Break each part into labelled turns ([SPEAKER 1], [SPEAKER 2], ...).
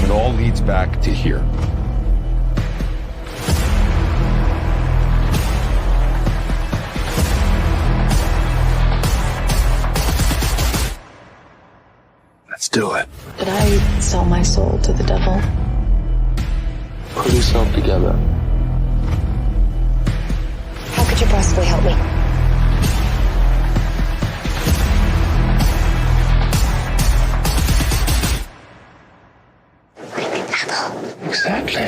[SPEAKER 1] It all leads back to here. Let's do it.
[SPEAKER 2] Did I sell my soul to the devil?
[SPEAKER 3] Put yourself together.
[SPEAKER 2] How could you possibly help me?
[SPEAKER 3] Exactly.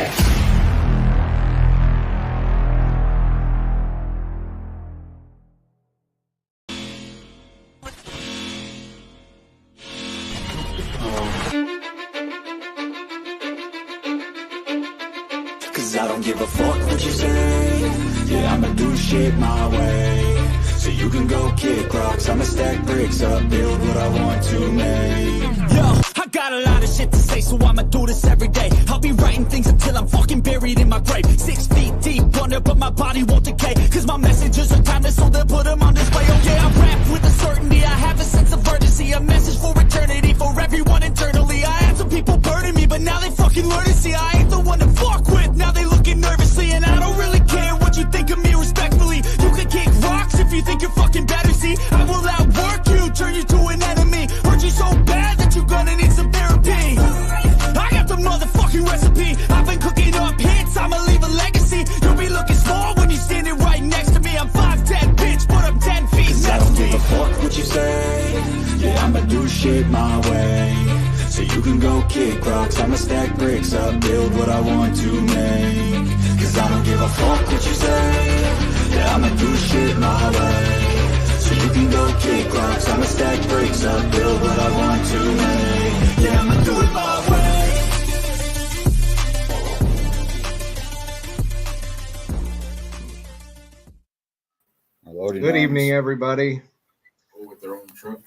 [SPEAKER 4] Cause I don't give a fuck what you say. Yeah, I'ma do shit my way. So you can go kick rocks, I'ma stack bricks up, build what I want to make. Yo, I got a lot of shit to say, so I'ma do this every day. I'll be writing things until I'm fucking buried in my grave. 6 feet deep under, but my body won't decay. Cause my messages are timeless, so they'll put them on display. Oh yeah, I rap with a certainty, I have a sense of urgency. A message for eternity, for everyone internally. I had some people burning me, but now they fucking learn to see I ain't the one to fuck with. Now they looking nervously, and I don't really care what you think of me respectfully. You can kick rocks if you think you're fucking better, see. I will outwork you, turn you to an enemy. Hurt you so bad that you're gonna need some therapy. I got the motherfucking recipe. I've been cooking up hits, I'ma leave a legacy. You'll be looking small when you're standing right next to me. I'm 5'10", bitch, but I'm 10 feet. Cause I don't give a fuck what you say. Yeah, I'ma do shit my way. So you can go kick rocks, I'ma stack bricks up, build what I want to make. Cause I don't give a fuck what you say. Yeah, I'ma do shit my way. So you can go kick rocks, I'ma stack bricks up, build what I want to make. Yeah, I'ma do it my way.
[SPEAKER 5] Good evening, everybody.
[SPEAKER 3] With their own truck.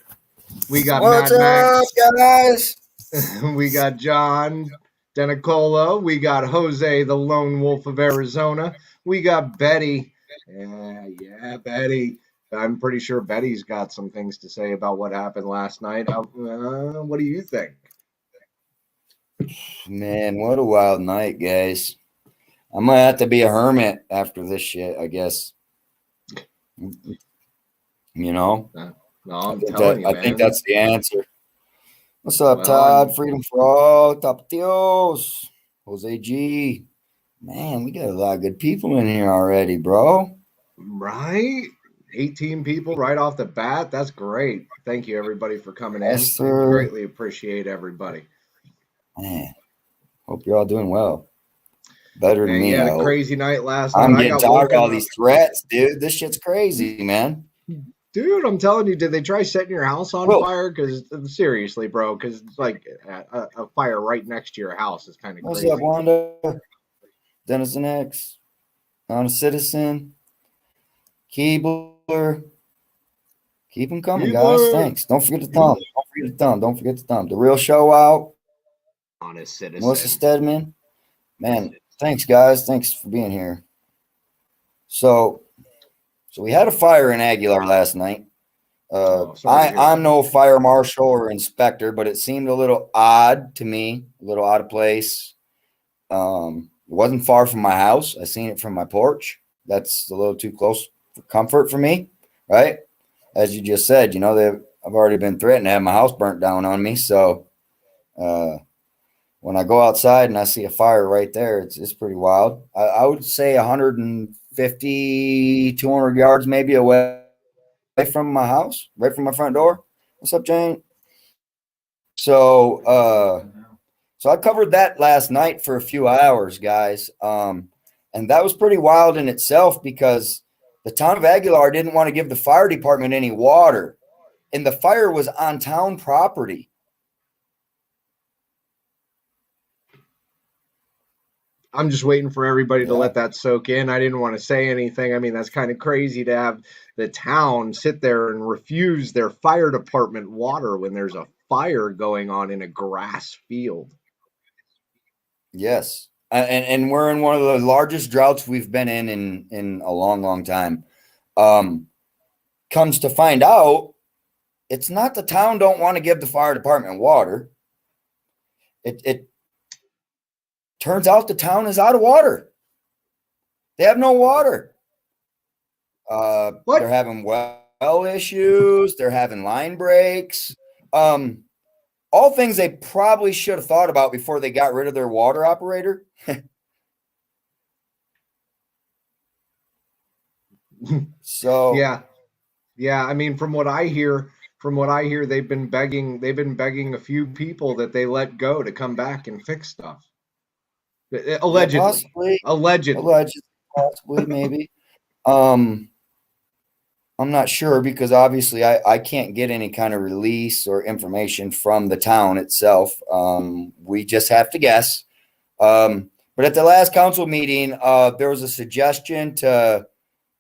[SPEAKER 5] We got
[SPEAKER 6] What's
[SPEAKER 5] Mad Max.
[SPEAKER 6] up, guys?
[SPEAKER 5] We got John Denicola. We got Jose, the Lone Wolf of Arizona. We got Betty. Yeah, Betty. I'm pretty sure Betty's got some things to say about what happened last night. What do you think?
[SPEAKER 6] Man, what a wild night, guys. I might have to be a hermit after this shit, I guess. You know?
[SPEAKER 5] No, I'm telling you, man.
[SPEAKER 6] I think that's the answer. What's up,
[SPEAKER 5] Well,
[SPEAKER 6] Todd? Freedom for all. Tapatios. Jose G. Man, we got a lot of good people in here already, bro.
[SPEAKER 5] Right? 18 people right off the bat. That's great. Thank you, everybody, for coming
[SPEAKER 6] Yes,
[SPEAKER 5] in.
[SPEAKER 6] sir.
[SPEAKER 5] Greatly appreciate everybody.
[SPEAKER 6] Man, hope you're all doing well. Better than
[SPEAKER 5] Man,
[SPEAKER 6] me,
[SPEAKER 5] you had
[SPEAKER 6] I
[SPEAKER 5] a
[SPEAKER 6] hope.
[SPEAKER 5] crazy night last night.
[SPEAKER 6] I'm
[SPEAKER 5] I
[SPEAKER 6] getting
[SPEAKER 5] got
[SPEAKER 6] tired of
[SPEAKER 5] woken
[SPEAKER 6] all
[SPEAKER 5] up.
[SPEAKER 6] these threats, dude. This shit's crazy, man.
[SPEAKER 5] Dude, I'm telling you, did they try setting your house on
[SPEAKER 6] Whoa.
[SPEAKER 5] fire? Because seriously, bro, because it's like a fire right next to your house is kind of
[SPEAKER 6] What's
[SPEAKER 5] crazy.
[SPEAKER 6] up, Wanda? Denison X, Honest Citizen, Keebler. Keep them coming, guys.
[SPEAKER 5] Keebler.
[SPEAKER 6] Thanks. Don't forget the thumb. Don't forget the thumb. Don't forget the thumb. The Real Show out.
[SPEAKER 5] Honest Citizen.
[SPEAKER 6] Melissa Stedman. Man, thanks, guys. Thanks for being here. So we had a fire in Aguilar last night. I'm no fire marshal or inspector, but it seemed a little odd to me, a little out of place. It wasn't far from my house. I seen it from my porch. That's a little too close for comfort for me, right? As you just said, you know, I've already been threatened to have my house burnt down on me. So when I go outside and I see a fire right there, it's pretty wild. I would say 150, 200 yards maybe away from my house, right from my front door. What's up, Jane? So I covered that last night for a few hours, guys. And that was pretty wild in itself because the town of Aguilar didn't want to give the fire department any water, and the fire was on town property.
[SPEAKER 5] I'm just waiting for everybody to let that soak in. I didn't want to say anything. I mean, that's kind of crazy to have the town sit there and refuse their fire department water when there's a fire going on in a grass field.
[SPEAKER 6] Yes. And we're in one of the largest droughts we've been in a long, long time. Comes to find out, it's not the town don't want to give the fire department water. Turns out the town is out of water. They have no water. They're having well issues. They're having line breaks. All things they probably should have thought about before they got rid of their water operator. So
[SPEAKER 5] yeah. I mean, from what I hear, they've been begging a few people that they let go to come back and fix stuff. Allegedly,
[SPEAKER 6] possibly, maybe. I'm not sure because obviously I can't get any kind of release or information from the town itself. We just have to guess. But at the last council meeting, there was a suggestion to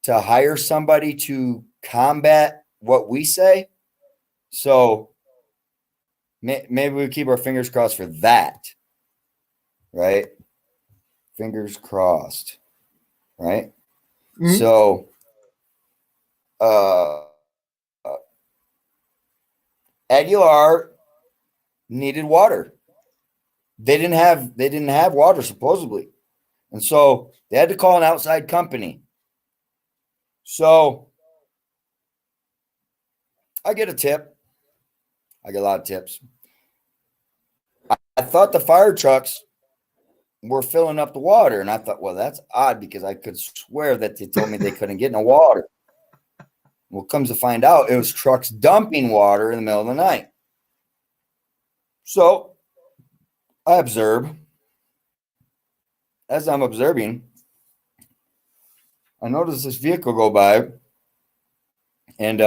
[SPEAKER 6] hire somebody to combat what we say. So maybe we keep our fingers crossed for that. Right? Fingers crossed. Right? Mm-hmm. So Aguilar needed water. They didn't have water supposedly. And so they had to call an outside company. So I get a tip. I get a lot of tips. I thought the fire trucks were filling up the water. And I thought, well, that's odd because I could swear that they told me they couldn't get no water. Well, comes to find out, it was trucks dumping water in the middle of the night. So I observe. As I'm observing, I notice this vehicle go by, and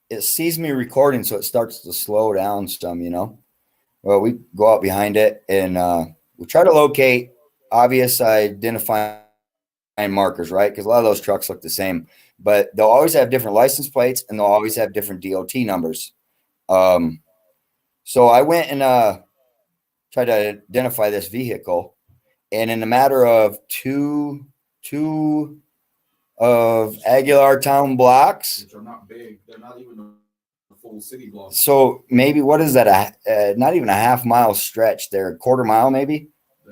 [SPEAKER 6] it sees me recording, so it starts to slow down some, Well, we go out behind it, and we try to locate obvious identifying markers, right? Because a lot of those trucks look the same, but they'll always have different license plates, and they'll always have different DOT numbers. So I went and tried to identify this vehicle, and in a matter of two of Aguilar town blocks,
[SPEAKER 3] which are not big, they're not even a full city block.
[SPEAKER 6] So maybe what is that? Not even a half mile stretch there, a quarter mile, maybe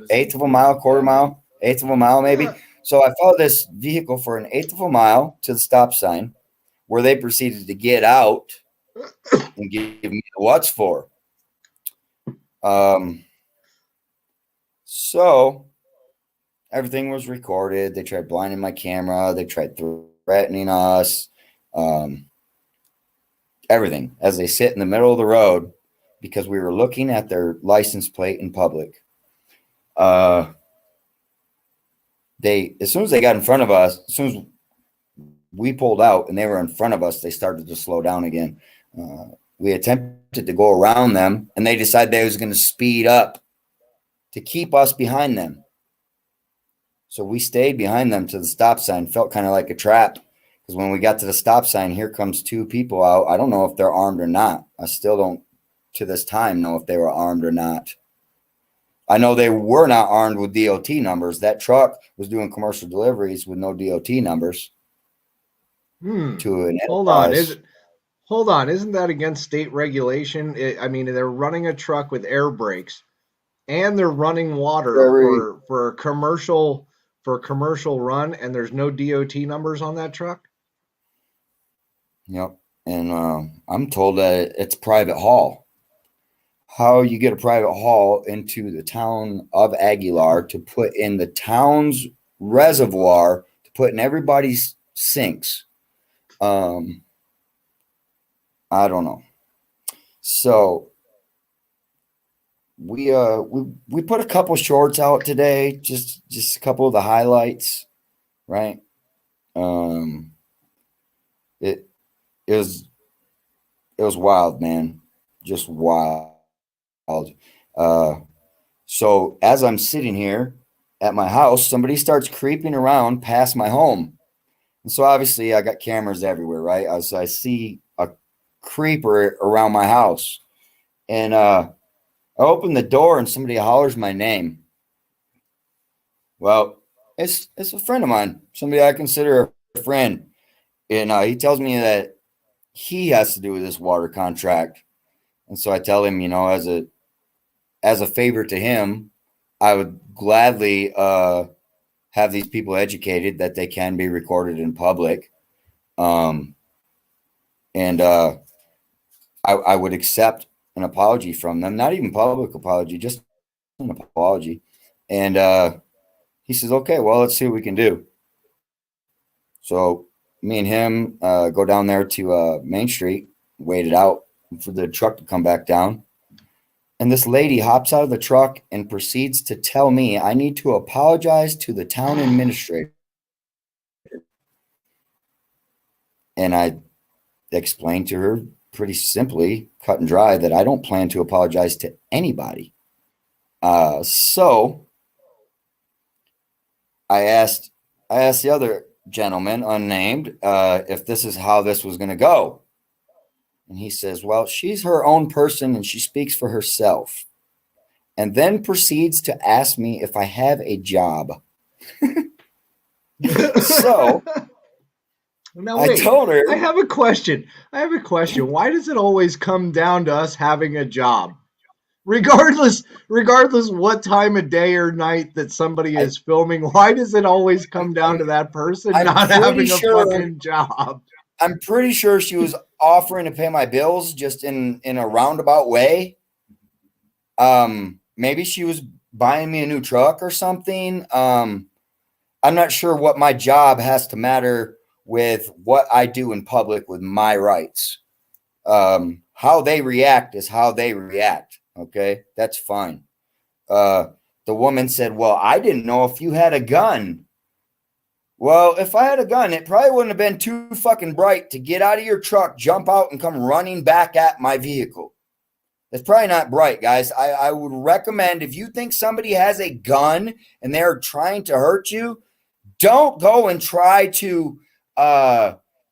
[SPEAKER 6] eighth of a mile, quarter mile, eighth of a mile, maybe. Yeah. So I followed this vehicle for an eighth of a mile to the stop sign, where they proceeded to get out and give me the what's for. So everything was recorded. They tried blinding my camera. They tried threatening us. Everything as they sit in the middle of the road because we were looking at their license plate in public. As soon as they got in front of us, as soon as we pulled out and they were in front of us, they started to slow down again. We attempted to go around them, and they decided they was going to speed up to keep us behind them. So we stayed behind them to the stop sign. Felt kind of like a trap because when we got to the stop sign, here comes two people out. I don't know if they're armed or not. I still don't, to this time, know if they were armed or not. I know they were not armed with DOT numbers. That truck was doing commercial deliveries with no DOT numbers. To an
[SPEAKER 5] Hold on. Isn't that against state regulation? They're running a truck with air brakes, and they're running water for a commercial run, and there's no DOT numbers on that truck.
[SPEAKER 6] Yep, and I'm told that it's private haul. How you get a private haul into the town of Aguilar to put in the town's reservoir to put in everybody's sinks? I don't know. So we put a couple shorts out today, just a couple of the highlights, right? It was wild, man, just wild. So as I'm sitting here at my house, somebody starts creeping around past my home. And so obviously I got cameras everywhere, right? So I see a creeper around my house, and I open the door and somebody hollers my name. Well, it's a friend of mine, somebody I consider a friend. And he tells me that he has to do with this water contract. And so I tell him, as a favor to him, I would gladly have these people educated that they can be recorded in public. And I would accept an apology from them, not even public apology, just an apology. And he says, okay, well, let's see what we can do. So me and him go down there to Main Street, wait it out for the truck to come back down. And this lady hops out of the truck and proceeds to tell me I need to apologize to the town administrator. And I explained to her pretty simply, cut and dry, that I don't plan to apologize to anybody. So I asked the other gentleman, unnamed, if this is how this was going to go. And he says, well, she's her own person and she speaks for herself. And then proceeds to ask me if I have a job. So
[SPEAKER 5] now, wait,
[SPEAKER 6] I told her,
[SPEAKER 5] I have a question. Why does it always come down to us having a job? Regardless what time of day or night that somebody is filming, why does it always come down to that person not having a fucking job?
[SPEAKER 6] I'm pretty sure she was offering to pay my bills just in a roundabout way. Maybe she was buying me a new truck or something. I'm not sure what my job has to matter with what I do in public with my rights. How they react is how they react. Okay, that's fine. The woman said, well, I didn't know if you had a gun. Well, if I had a gun, it probably wouldn't have been too fucking bright to get out of your truck, jump out, and come running back at my vehicle. That's probably not bright, guys. I would recommend, if you think somebody has a gun and they're trying to hurt you, don't go and try to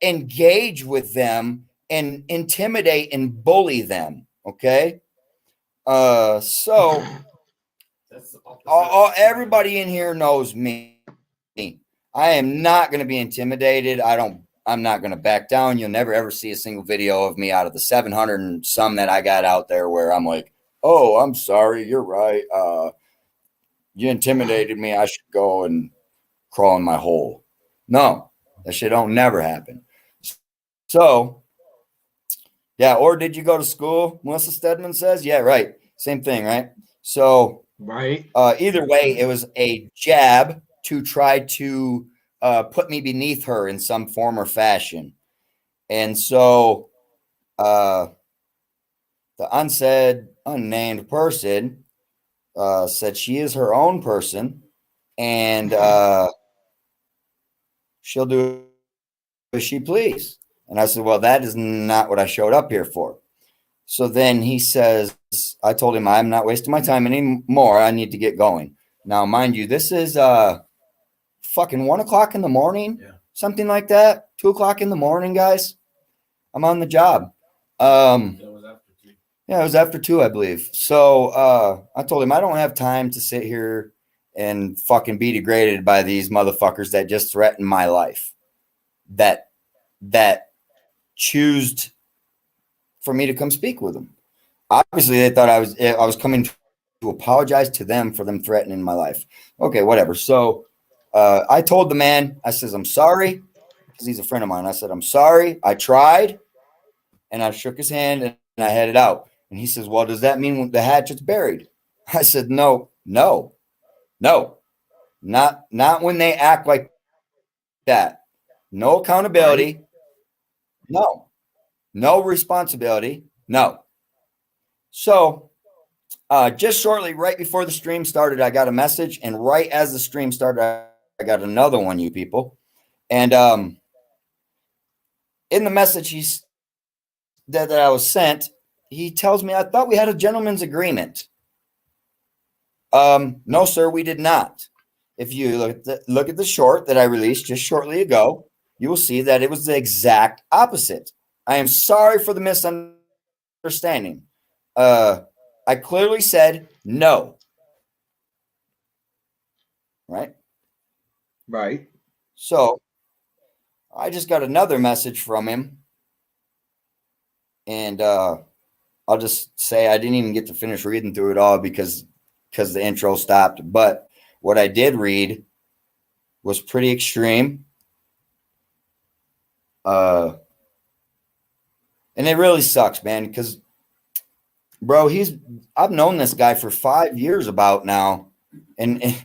[SPEAKER 6] engage with them and intimidate and bully them, okay? So everybody in here knows me. I am not going to be intimidated. I'm not going to back down. You'll never ever see a single video of me out of the 700 and some that I got out there where I'm like, oh, I'm sorry. You're right. You intimidated me. I should go and crawl in my hole. No, that shit don't never happen. So, yeah. Or did you go to school? Melissa Stedman says, yeah, right. Same thing, right? So,
[SPEAKER 5] right.
[SPEAKER 6] Either way, it was a jab to try to put me beneath her in some form or fashion. And so the unnamed person said she is her own person and she'll do as she please. And I said, well, that is not what I showed up here for. So then he says, I told him I'm not wasting my time anymore. I need to get going. Now, mind you, this is fucking 1 o'clock in the morning, something like that. 2 o'clock in the morning, guys. I'm on the job. It was after 2, I believe. So I told him I don't have time to sit here and fucking be degraded by these motherfuckers that just threaten my life. That choose for me to come speak with them. Obviously, they thought I was coming to apologize to them for them threatening my life. Okay, whatever. So I told the man, I says, I'm sorry, because he's a friend of mine. I said, I'm sorry. I tried, and I shook his hand, and I headed out. And he says, well, does that mean the hatchet's buried? I said, no, not when they act like that. No accountability. No responsibility. No. So just shortly, right before the stream started, I got a message. And right as the stream started, I got another one, you people. And in the message that I was sent, he tells me, I thought we had a gentleman's agreement. No, sir, we did not. If you look at the short that I released just shortly ago, you will see that it was the exact opposite. I am sorry for the misunderstanding. I clearly said no. Right?
[SPEAKER 5] Right.
[SPEAKER 6] So I just got another message from him. And I'll just say I didn't even get to finish reading through it all because because the intro stopped. But what I did read was pretty extreme. And it really sucks, man, because, bro, I've known this guy for 5 years about now. And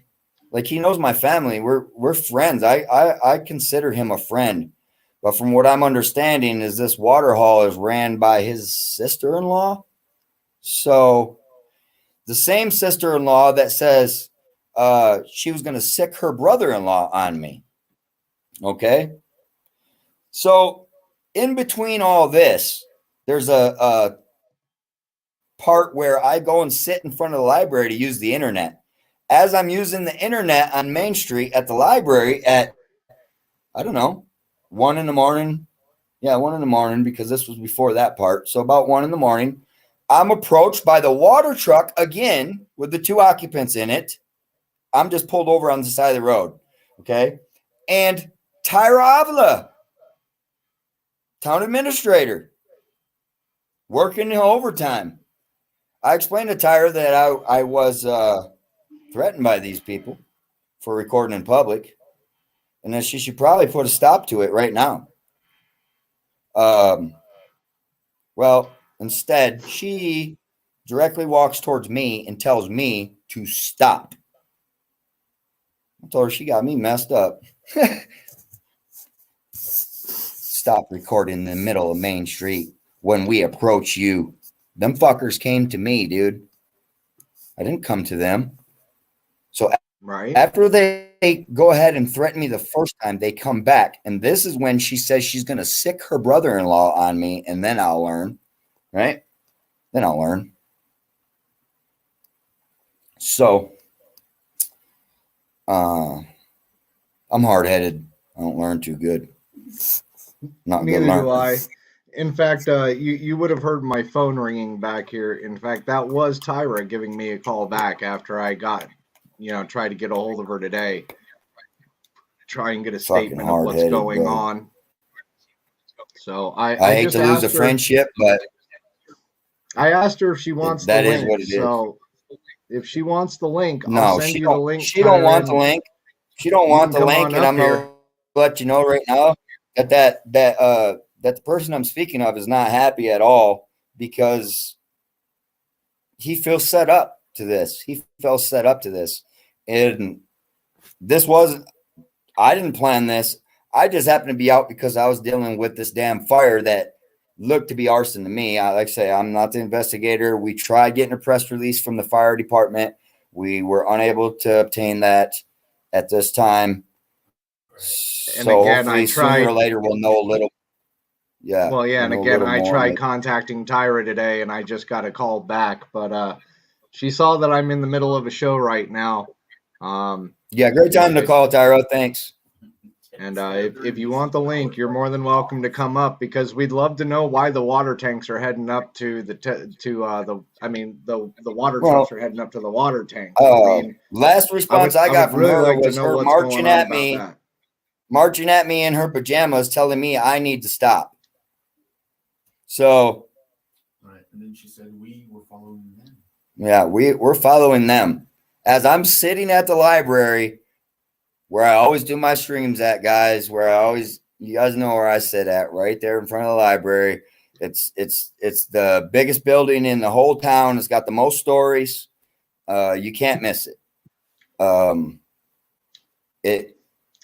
[SPEAKER 6] like, he knows my family. We're friends. I consider him a friend. But from what I'm understanding is this water haul is ran by his sister-in-law. So the same sister-in-law that says she was going to sick her brother-in-law on me. Okay. So in between all this, there's a part where I go and sit in front of the library to use the internet. As I'm using the internet on Main Street at the library at, I don't know, 1 in the morning. Yeah, 1 in the morning, because this was before that part. So about 1 in the morning, I'm approached by the water truck again with the 2 occupants in it. I'm just pulled over on the side of the road. Okay. And Tyra Avila, town administrator, working in overtime. I explained to Tyra that I was threatened by these people for recording in public, and that she should probably put a stop to it right now. Well, instead, she directly walks towards me and tells me to stop. I told her she got me messed up. Stop recording in the middle of Main Street when we approach you. Them fuckers came to me, dude. I didn't come to them. So after they go ahead and threaten me the first time, they come back. And this is when she says she's going to sick her brother-in-law on me, and then I'll learn. Right? Then I'll learn. So, I'm hard-headed. I don't learn too good. Not
[SPEAKER 5] Neither
[SPEAKER 6] good
[SPEAKER 5] do I. In fact, you would have heard my phone ringing back here. In fact, that was Tyra giving me a call back after I tried to get a hold of her today. Try and get a statement of what's going on. So I
[SPEAKER 6] hate
[SPEAKER 5] just
[SPEAKER 6] to lose a friendship, but
[SPEAKER 5] I asked her if she wants
[SPEAKER 6] that
[SPEAKER 5] the
[SPEAKER 6] is
[SPEAKER 5] link.
[SPEAKER 6] what it is.
[SPEAKER 5] So if she wants the link,
[SPEAKER 6] No,
[SPEAKER 5] I'll send you the link.
[SPEAKER 6] She don't want the link. She don't want the link, and I'm gonna let you know right now that the person I'm speaking of is not happy at all, because he feels set up to this. He felt set up to this. And this wasn't, I didn't plan this. I just happened to be out because I was dealing with this damn fire that looked to be arson to me. Like I say, I'm not the investigator. We tried getting a press release from the fire department. We were unable to obtain that at this time.
[SPEAKER 5] And
[SPEAKER 6] so
[SPEAKER 5] again,
[SPEAKER 6] hopefully sooner or later we'll know a little. Yeah.
[SPEAKER 5] Well, yeah, and again, I tried contacting Tyra today, and I just got a call back, but she saw that I'm in the middle of a show right now.
[SPEAKER 6] Yeah, great time to call, Tyra. Thanks.
[SPEAKER 5] And if you want the link, you're more than welcome to come up, because we'd love to know why the water tanks are heading up to the water trucks are heading up to the water tank.
[SPEAKER 6] Last response I got from her was her marching at me in her pajamas, telling me I need to stop. So,
[SPEAKER 3] right, and then she said we were following them.
[SPEAKER 6] Yeah, we're following them. As I'm sitting at the library, where I always do my streams at, guys, you guys know where I sit at, right there in front of the library. It's the biggest building in the whole town. It's got the most stories. You can't miss it.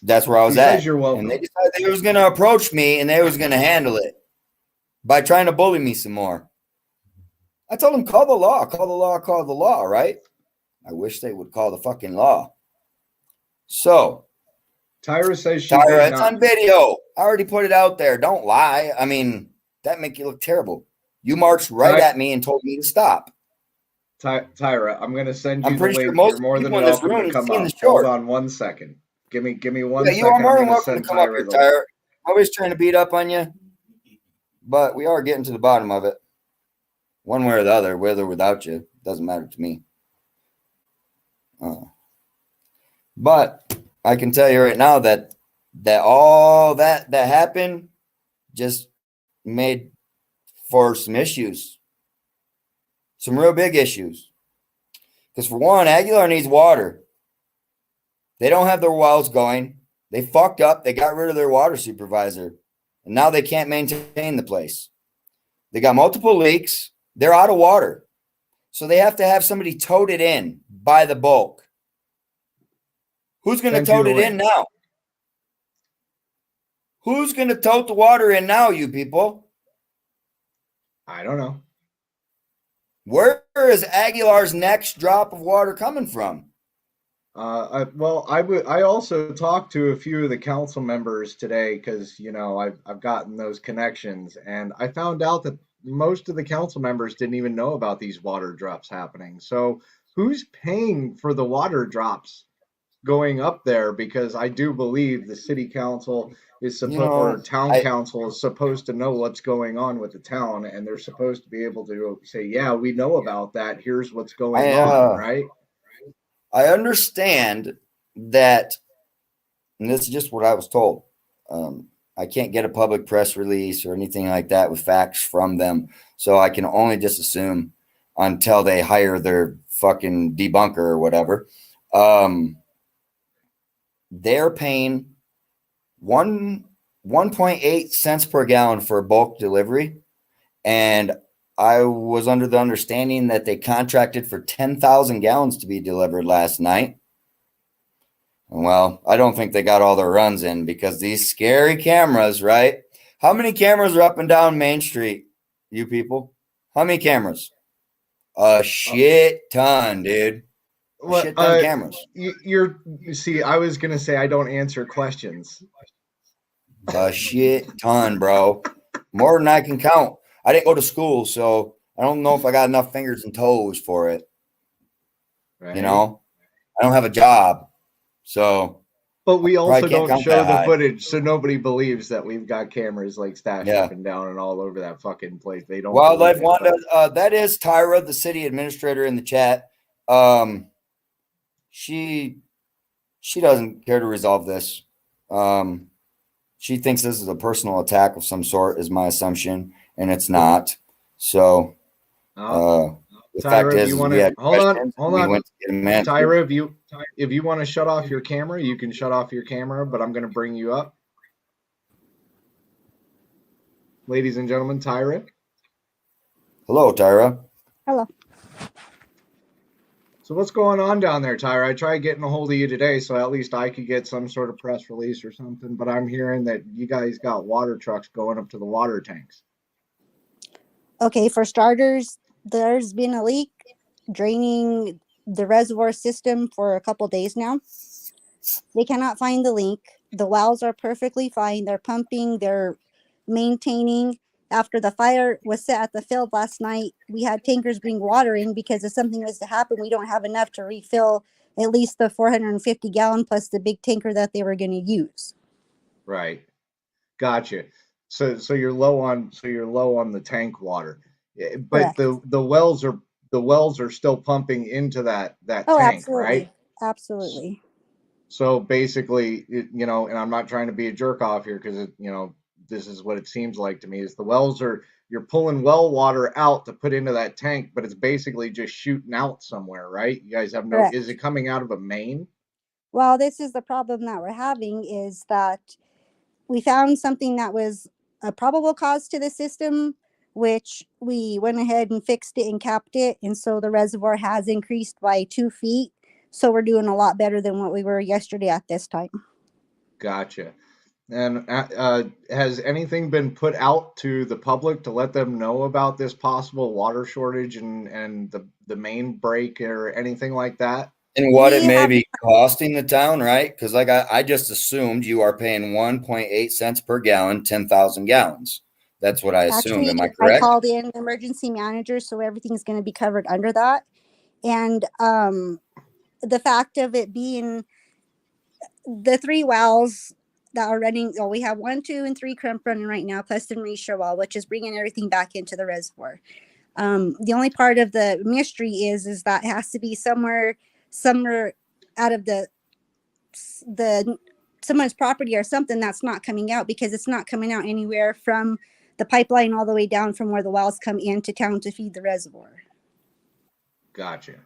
[SPEAKER 6] That's where I was at.
[SPEAKER 5] You're welcome.
[SPEAKER 6] And they decided they was going to approach me and they was going to handle it by trying to bully me some more. I told them, call the law, right? I wish they would call the fucking law. So,
[SPEAKER 5] Tyra says
[SPEAKER 6] it's on video. I already put it out there. Don't lie. I mean, that make you look terrible. You marched right at me and told me to stop.
[SPEAKER 5] Tyra, I'm going to send you
[SPEAKER 6] I'm pretty
[SPEAKER 5] the
[SPEAKER 6] sure
[SPEAKER 5] link.
[SPEAKER 6] most
[SPEAKER 5] You're more than
[SPEAKER 6] people in this
[SPEAKER 5] welcome
[SPEAKER 6] room
[SPEAKER 5] to come
[SPEAKER 6] seen
[SPEAKER 5] up.
[SPEAKER 6] the short.
[SPEAKER 5] Hold on 1 second. Give me 1
[SPEAKER 6] Yeah,
[SPEAKER 5] second.
[SPEAKER 6] you are more than welcome to come up here, Tyra. Always trying to beat up on you, but we are getting to the bottom of it. One way or the other, with or without you, doesn't matter to me. But I can tell you right now that all that happened just made for some issues, some real big issues. Because for one, Aguilar needs water. They don't have their wells going. They fucked up. They got rid of their water supervisor. And now they can't maintain the place. They got multiple leaks. They're out of water. So they have to have somebody tote it in by the bulk. Who's going to tote it in now? Who's going to tote the water in now, you people?
[SPEAKER 5] I don't know.
[SPEAKER 6] Where is Aguilar's next drop of water coming from?
[SPEAKER 5] I also talked to a few of the council members today because, you know, I've gotten those connections, and I found out that most of the council members didn't even know about these water drops happening. So who's paying for the water drops going up there? Because I do believe the city council is supposed, or town council is supposed to know what's going on with the town, and they're supposed to be able to say, yeah, we know about that. Here's what's going on, right?
[SPEAKER 6] I understand that, and this is just what I was told. I can't get a public press release or anything like that with facts from them. So I can only just assume until they hire their fucking debunker or whatever. They're paying 1.8 cents per gallon for bulk delivery. And I was under the understanding that they contracted for 10,000 gallons to be delivered last night. Well, I don't think they got all their runs in because these scary cameras, right? How many cameras are up and down Main Street, you people? How many cameras? A shit ton, dude. A shit ton of cameras.
[SPEAKER 5] You see, I was going to say I don't answer questions.
[SPEAKER 6] A shit ton, bro. More than I can count. I didn't go to school, so I don't know if I got enough fingers and toes for it. Right. You know, I don't have a job, so.
[SPEAKER 5] But we also don't show the footage, so nobody believes that we've got cameras like stashed up and down and all over that fucking place. They don't.
[SPEAKER 6] Wildlife Wanda, that is Tyra, the city administrator in the chat. She doesn't care to resolve this. She thinks this is a personal attack of some sort, is my assumption. And it's not. So the
[SPEAKER 5] Tyra, fact is, we had hold on. Tyra, if you want to shut off your camera, you can shut off your camera, but I'm going to bring you up. Ladies and gentlemen, Tyra.
[SPEAKER 6] Hello, Tyra.
[SPEAKER 7] Hello.
[SPEAKER 5] So what's going on down there, Tyra? I tried getting a hold of you today, so at least I could get some sort of press release or something, but I'm hearing that you guys got water trucks going up to the water tanks.
[SPEAKER 7] Okay, for starters, there's been a leak draining the reservoir system for a couple days now. They cannot find the leak. The wells are perfectly fine. They're pumping, they're maintaining. After the fire was set at the field last night, we had tankers bring water in because if something was to happen, we don't have enough to refill at least the 450 gallon plus the big tanker that they were going to use.
[SPEAKER 5] Right. Gotcha. So you're low on the tank water, but the wells are still pumping into that tank,
[SPEAKER 7] absolutely.
[SPEAKER 5] Right?
[SPEAKER 7] Absolutely.
[SPEAKER 5] So basically, you know, and I'm not trying to be a jerk off here because this is what it seems like to me is the wells you're pulling well water out to put into that tank, but it's basically just shooting out somewhere, right? You guys have no. Correct. Is it coming out of a main?
[SPEAKER 7] Well, this is the problem that we're having is that we found something that was a probable cause to the system, which we went ahead and fixed it and capped it. And so the reservoir has increased by 2 feet. So we're doing a lot better than what we were yesterday at this time.
[SPEAKER 5] Gotcha. And has anything been put out to the public to let them know about this possible water shortage and the main break or anything like that?
[SPEAKER 6] And what it may be costing the town, right? Because like I just assumed you are paying 1.8 cents per gallon, 10,000 gallons. That's what I assumed. Am I correct?
[SPEAKER 7] I called in the emergency manager, so everything's going to be covered under that. And the fact of it being the 3 wells that are running, we have 1, 2, and 3 crimp running right now, plus the Mauritia well, which is bringing everything back into the reservoir. The only part of the mystery is that it has to be somewhere out of the someone's property or something that's not coming out, because it's not coming out anywhere from the pipeline all the way down from where the wells come into town to feed the reservoir.
[SPEAKER 5] Gotcha.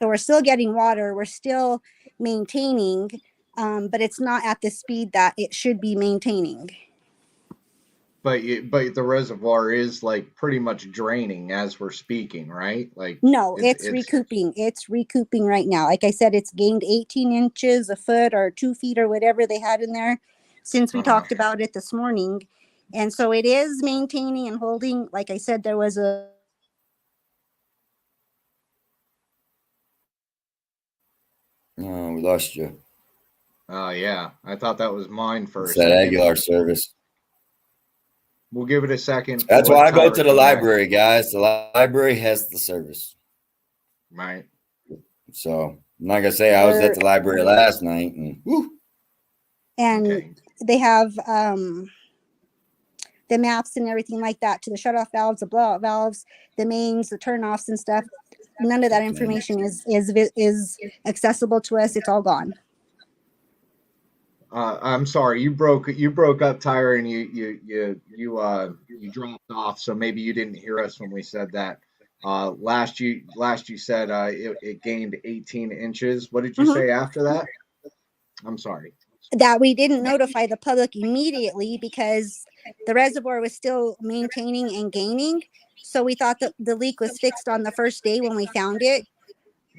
[SPEAKER 7] So we're still getting water. We're still maintaining, but it's not at the speed that it should be maintaining.
[SPEAKER 5] But the reservoir is like pretty much draining as we're speaking, right? Like
[SPEAKER 7] no, it's recouping. It's recouping right now. Like I said, it's gained 18 inches, a foot, or 2 feet, or whatever they had in there since we talked about it this morning. And so it is maintaining and holding. Like I said, there was a
[SPEAKER 6] Oh, we lost you.
[SPEAKER 5] Oh, yeah. I thought that was mine first.
[SPEAKER 6] It's that Aguilar service.
[SPEAKER 5] We'll give it a second.
[SPEAKER 6] That's why I go to the library, guys. The library has the service.
[SPEAKER 5] Right.
[SPEAKER 6] So I'm not going to say I was at the library last night.
[SPEAKER 7] And they have the maps and everything like that to the shutoff valves, the blowout valves, the mains, the turnoffs and stuff. None of that information is accessible to us. It's all gone.
[SPEAKER 5] I'm sorry, you broke up, Tyra, and you dropped off. So maybe you didn't hear us when we said that. Last you said it gained 18 inches. What did you say after that? I'm sorry.
[SPEAKER 7] That we didn't notify the public immediately because the reservoir was still maintaining and gaining. So we thought that the leak was fixed on the first day when we found it.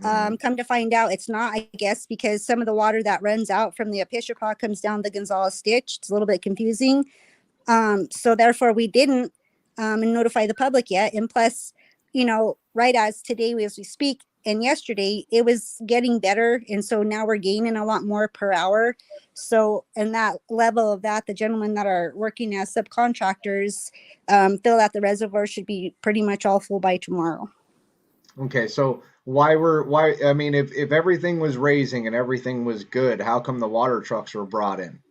[SPEAKER 7] Come to find out it's not, I guess, because some of the water that runs out from the Episcopal comes down the Gonzales Stitch. It's a little bit confusing. So therefore we didn't notify the public yet. And plus, right as today, as we speak, and yesterday, it was getting better. And so now we're gaining a lot more per hour. So, and that level of that, the gentlemen that are working as subcontractors feel that the reservoir should be pretty much all full by tomorrow.
[SPEAKER 5] Okay, so I mean, if everything was raising and everything was good, how come the water trucks were brought in?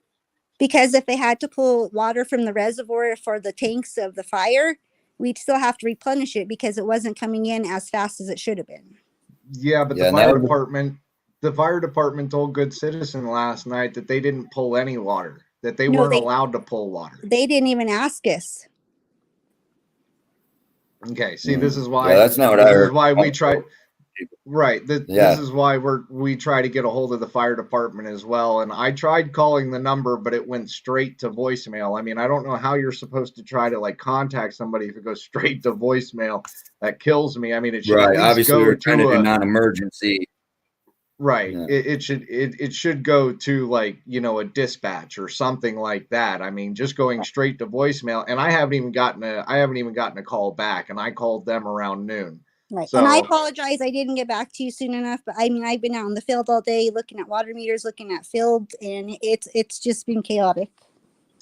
[SPEAKER 7] Because if they had to pull water from the reservoir for the tanks of the fire, we'd still have to replenish it because it wasn't coming in as fast as it should have been.
[SPEAKER 5] Yeah, but the fire department told Good Citizen last night that they didn't pull any water, that they weren't allowed to pull water.
[SPEAKER 7] They didn't even ask us.
[SPEAKER 5] Okay, see, this is why.
[SPEAKER 6] Yeah, that's not what I heard.
[SPEAKER 5] This is why we try. Right. This is why we try to get a hold of the fire department as well. And I tried calling the number, but it went straight to voicemail. I mean, I don't know how you're supposed to try to contact somebody if it goes straight to voicemail. That kills me. I mean, it should at least
[SPEAKER 6] obviously
[SPEAKER 5] go
[SPEAKER 6] we're trying to do
[SPEAKER 5] a
[SPEAKER 6] non-emergency.
[SPEAKER 5] Right. Yeah. It should go to a dispatch or something like that. I mean, just going straight to voicemail. And I haven't even gotten a call back. And I called them around noon.
[SPEAKER 7] Right. So, and I apologize. I didn't get back to you soon enough, but I mean, I've been out in the field all day looking at water meters, looking at field, and it's just been chaotic.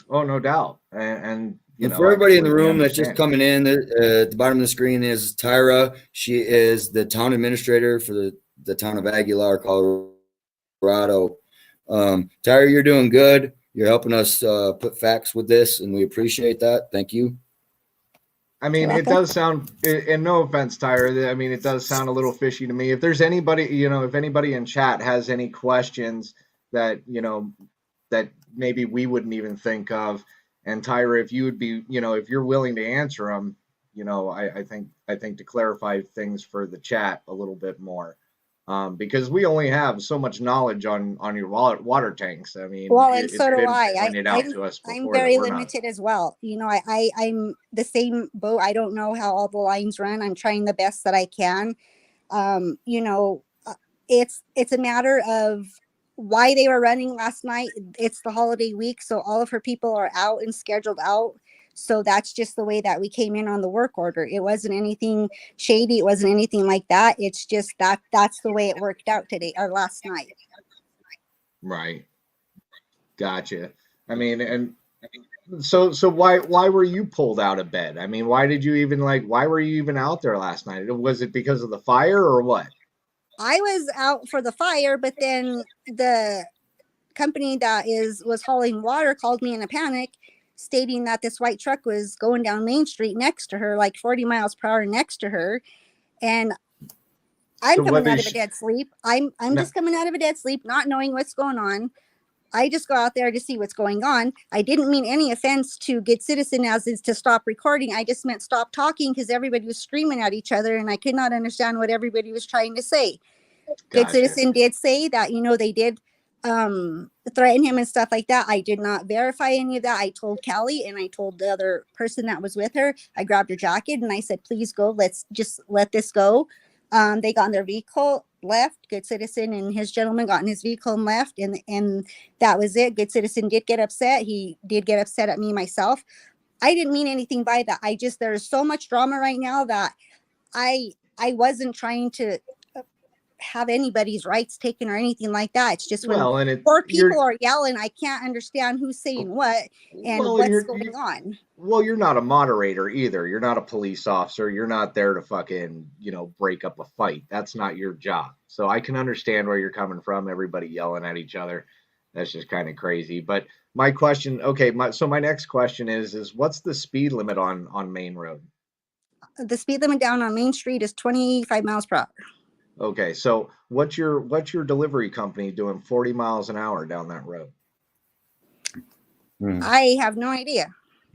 [SPEAKER 5] Oh, no doubt. And
[SPEAKER 6] for everybody in the room that's just coming in, at the bottom of the screen is Tyra. She is the town administrator for the town of Aguilar, Colorado. Tyra, you're doing good. You're helping us put facts with this, and we appreciate that. Thank you.
[SPEAKER 5] I mean, it does sound, and no offense, Tyra, I mean, it does sound a little fishy to me. If there's anybody, if anybody in chat has any questions that, that maybe we wouldn't even think of, and Tyra, if you would be, if you're willing to answer them, I think to clarify things for the chat a little bit more. Because we only have so much knowledge on your water tanks. I mean,
[SPEAKER 7] well, and so do I.
[SPEAKER 5] I'm
[SPEAKER 7] very limited as well. I'm the same boat. I don't know how all the lines run. I'm trying the best that I can. It's a matter of why they were running last night. It's the holiday week, so all of her people are out and scheduled out. So that's just the way that we came in on the work order. It wasn't anything shady. It wasn't anything like that. It's just that's the way it worked out today or last night.
[SPEAKER 5] Right. Gotcha. I mean, and so why were you pulled out of bed? I mean, why were you even out there last night? Was it because of the fire or what?
[SPEAKER 7] I was out for the fire, but then the company that was hauling water called me in a panic, stating that this white truck was going down Main Street next to her, like 40 miles per hour next to her. And I'm coming out of a dead sleep. I'm just coming out of a dead sleep, not knowing what's going on. I just go out there to see what's going on. I didn't mean any offense to Good Citizen as is to stop recording. I just meant stop talking because everybody was screaming at each other and I could not understand what everybody was trying to say. Good
[SPEAKER 5] Gotcha.
[SPEAKER 7] Citizen did say that, they did threaten him and stuff like that. I did not verify any of that. I told Callie and I told the other person that was with her. I grabbed her jacket and I said, please go. Let's just let this go. They got in their vehicle, left. Good Citizen and his gentleman got in his vehicle and left. And that was it. Good Citizen did get upset. He did get upset at me myself. I didn't mean anything by that. There's so much drama right now that I wasn't trying to have anybody's rights taken or anything like that. It's just when four people are yelling, I can't understand who's saying what and what's going on.
[SPEAKER 5] Well, you're not a moderator either. You're not a police officer. You're not there to fucking, break up a fight. That's not your job. So I can understand where you're coming from. Everybody yelling at each other. That's just kind of crazy. But my question, my next question is what's the speed limit on Main Road?
[SPEAKER 7] The speed limit down on Main Street is 25 miles per hour.
[SPEAKER 5] Okay, so what's your delivery company doing 40 miles an hour down that road?
[SPEAKER 7] I have no idea.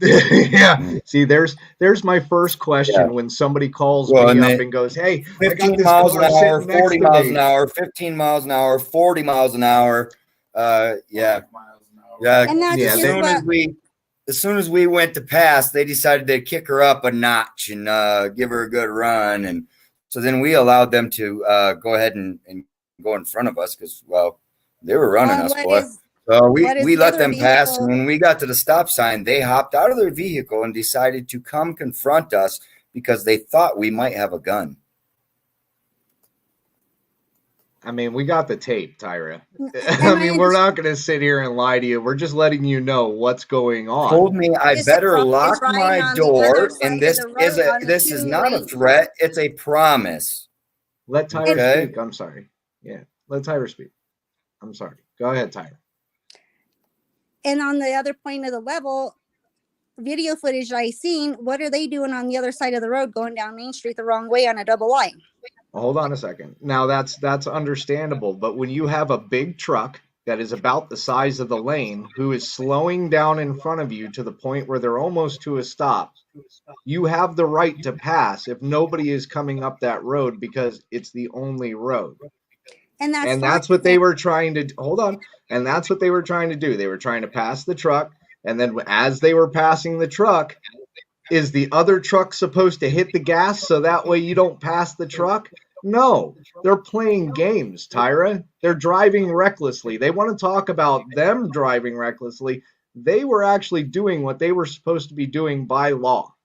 [SPEAKER 5] Yeah. See, there's my first question when somebody calls me up and goes, "Hey,
[SPEAKER 6] 15 miles an hour, 40 miles an hour, 15 miles an hour, 40 miles an hour." Yeah.
[SPEAKER 7] And that's
[SPEAKER 6] as soon as we went to pass, they decided to kick her up a notch and give her a good run. And so then we allowed them to go ahead and go in front of us because, they were running us, boy. So we let them pass. And when we got to the stop sign, they hopped out of their vehicle and decided to come confront us because they thought we might have a gun.
[SPEAKER 5] I mean, we got the tape, Tyra. I mean, we're not going to sit here and lie to you. We're just letting you know what's going on.
[SPEAKER 6] Told me I better lock my door, and this is not a threat. It's a promise.
[SPEAKER 5] Let Tyra speak. I'm sorry. Yeah, let Tyra speak. I'm sorry. Go ahead, Tyra.
[SPEAKER 7] And on the other point of the level, video footage I seen, what are they doing on the other side of the road going down Main Street the wrong way on a double line?
[SPEAKER 5] Hold on a second. Now that's understandable, but when you have a big truck that is about the size of the lane who is slowing down in front of you to the point where they're almost to a stop, you have the right to pass if nobody is coming up that road because it's the only road. And that's what they were trying to hold on. And that's what they were trying to do. They were trying to pass the truck. And then as they were passing the truck, is the other truck supposed to hit the gas so that way you don't pass the truck? No, they're playing games, Tyra. They're driving recklessly. They want to talk about them driving recklessly. They were actually doing what they were supposed to be doing by law.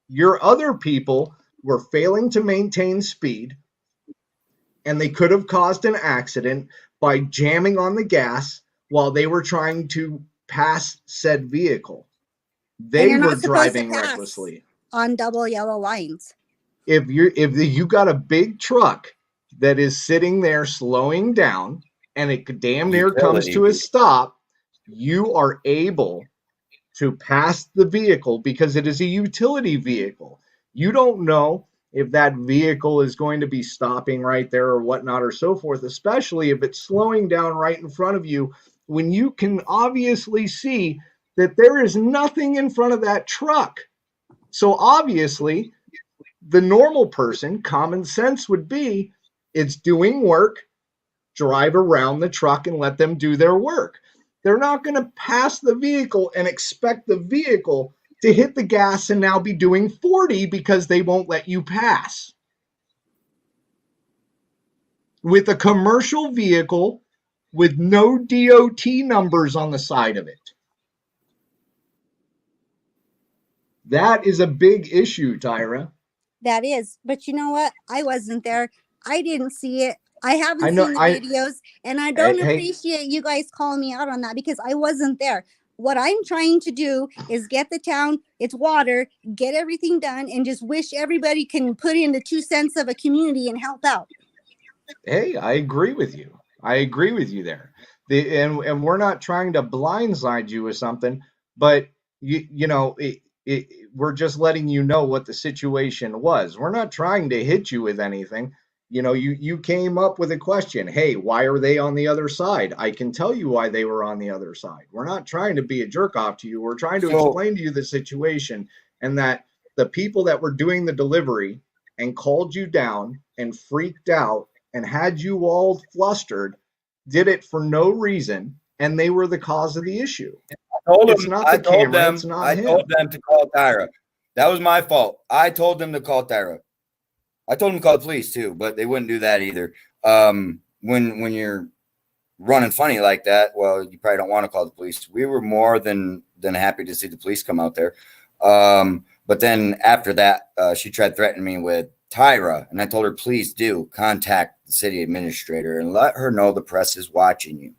[SPEAKER 5] Your other people were failing to maintain speed, and they could have caused an accident by jamming on the gas while they were trying to pass said vehicle. They were driving recklessly
[SPEAKER 7] on double yellow lines.
[SPEAKER 5] If you got a big truck that is sitting there slowing down and it damn near comes to a stop, you are able to pass the vehicle because it is a utility vehicle. You don't know if that vehicle is going to be stopping right there or whatnot or so forth, especially if it's slowing down right in front of you when you can obviously see that there is nothing in front of that truck. So obviously, the normal person, common sense would be, it's doing work, drive around the truck and let them do their work. They're not going to pass the vehicle and expect the vehicle to hit the gas and now be doing 40 because they won't let you pass. With a commercial vehicle with no DOT numbers on the side of it. That is a big issue, Tyra.
[SPEAKER 7] That is. But you know what? I wasn't there. I didn't see it. I haven't seen the videos. And I don't appreciate you guys calling me out on that because I wasn't there. What I'm trying to do is get the town, its water, get everything done, and just wish everybody can put in the 2 cents of a community and help out.
[SPEAKER 5] Hey, I agree with you. I agree with you there. And we're not trying to blindside you with something, but we're just letting you know what the situation was. We're not trying to hit you with anything. You came up with a question. Hey, why are they on the other side? I can tell you why they were on the other side. We're not trying to be a jerk off to you. We're trying to explain to you the situation and that the people that were doing the delivery and called you down and freaked out and had you all flustered, did it for no reason, and they were the cause of the issue. It's not the camera, it's not him.
[SPEAKER 6] I told them to call Tyra. That was my fault. I told them to call Tyra. I told them to call the police too, but they wouldn't do that either. When you're running funny like that, well, you probably don't want to call the police. We were more than happy to see the police come out there. But then after that, she tried threatening me with Tyra, and I told her, please do contact the city administrator and let her know the press is watching you.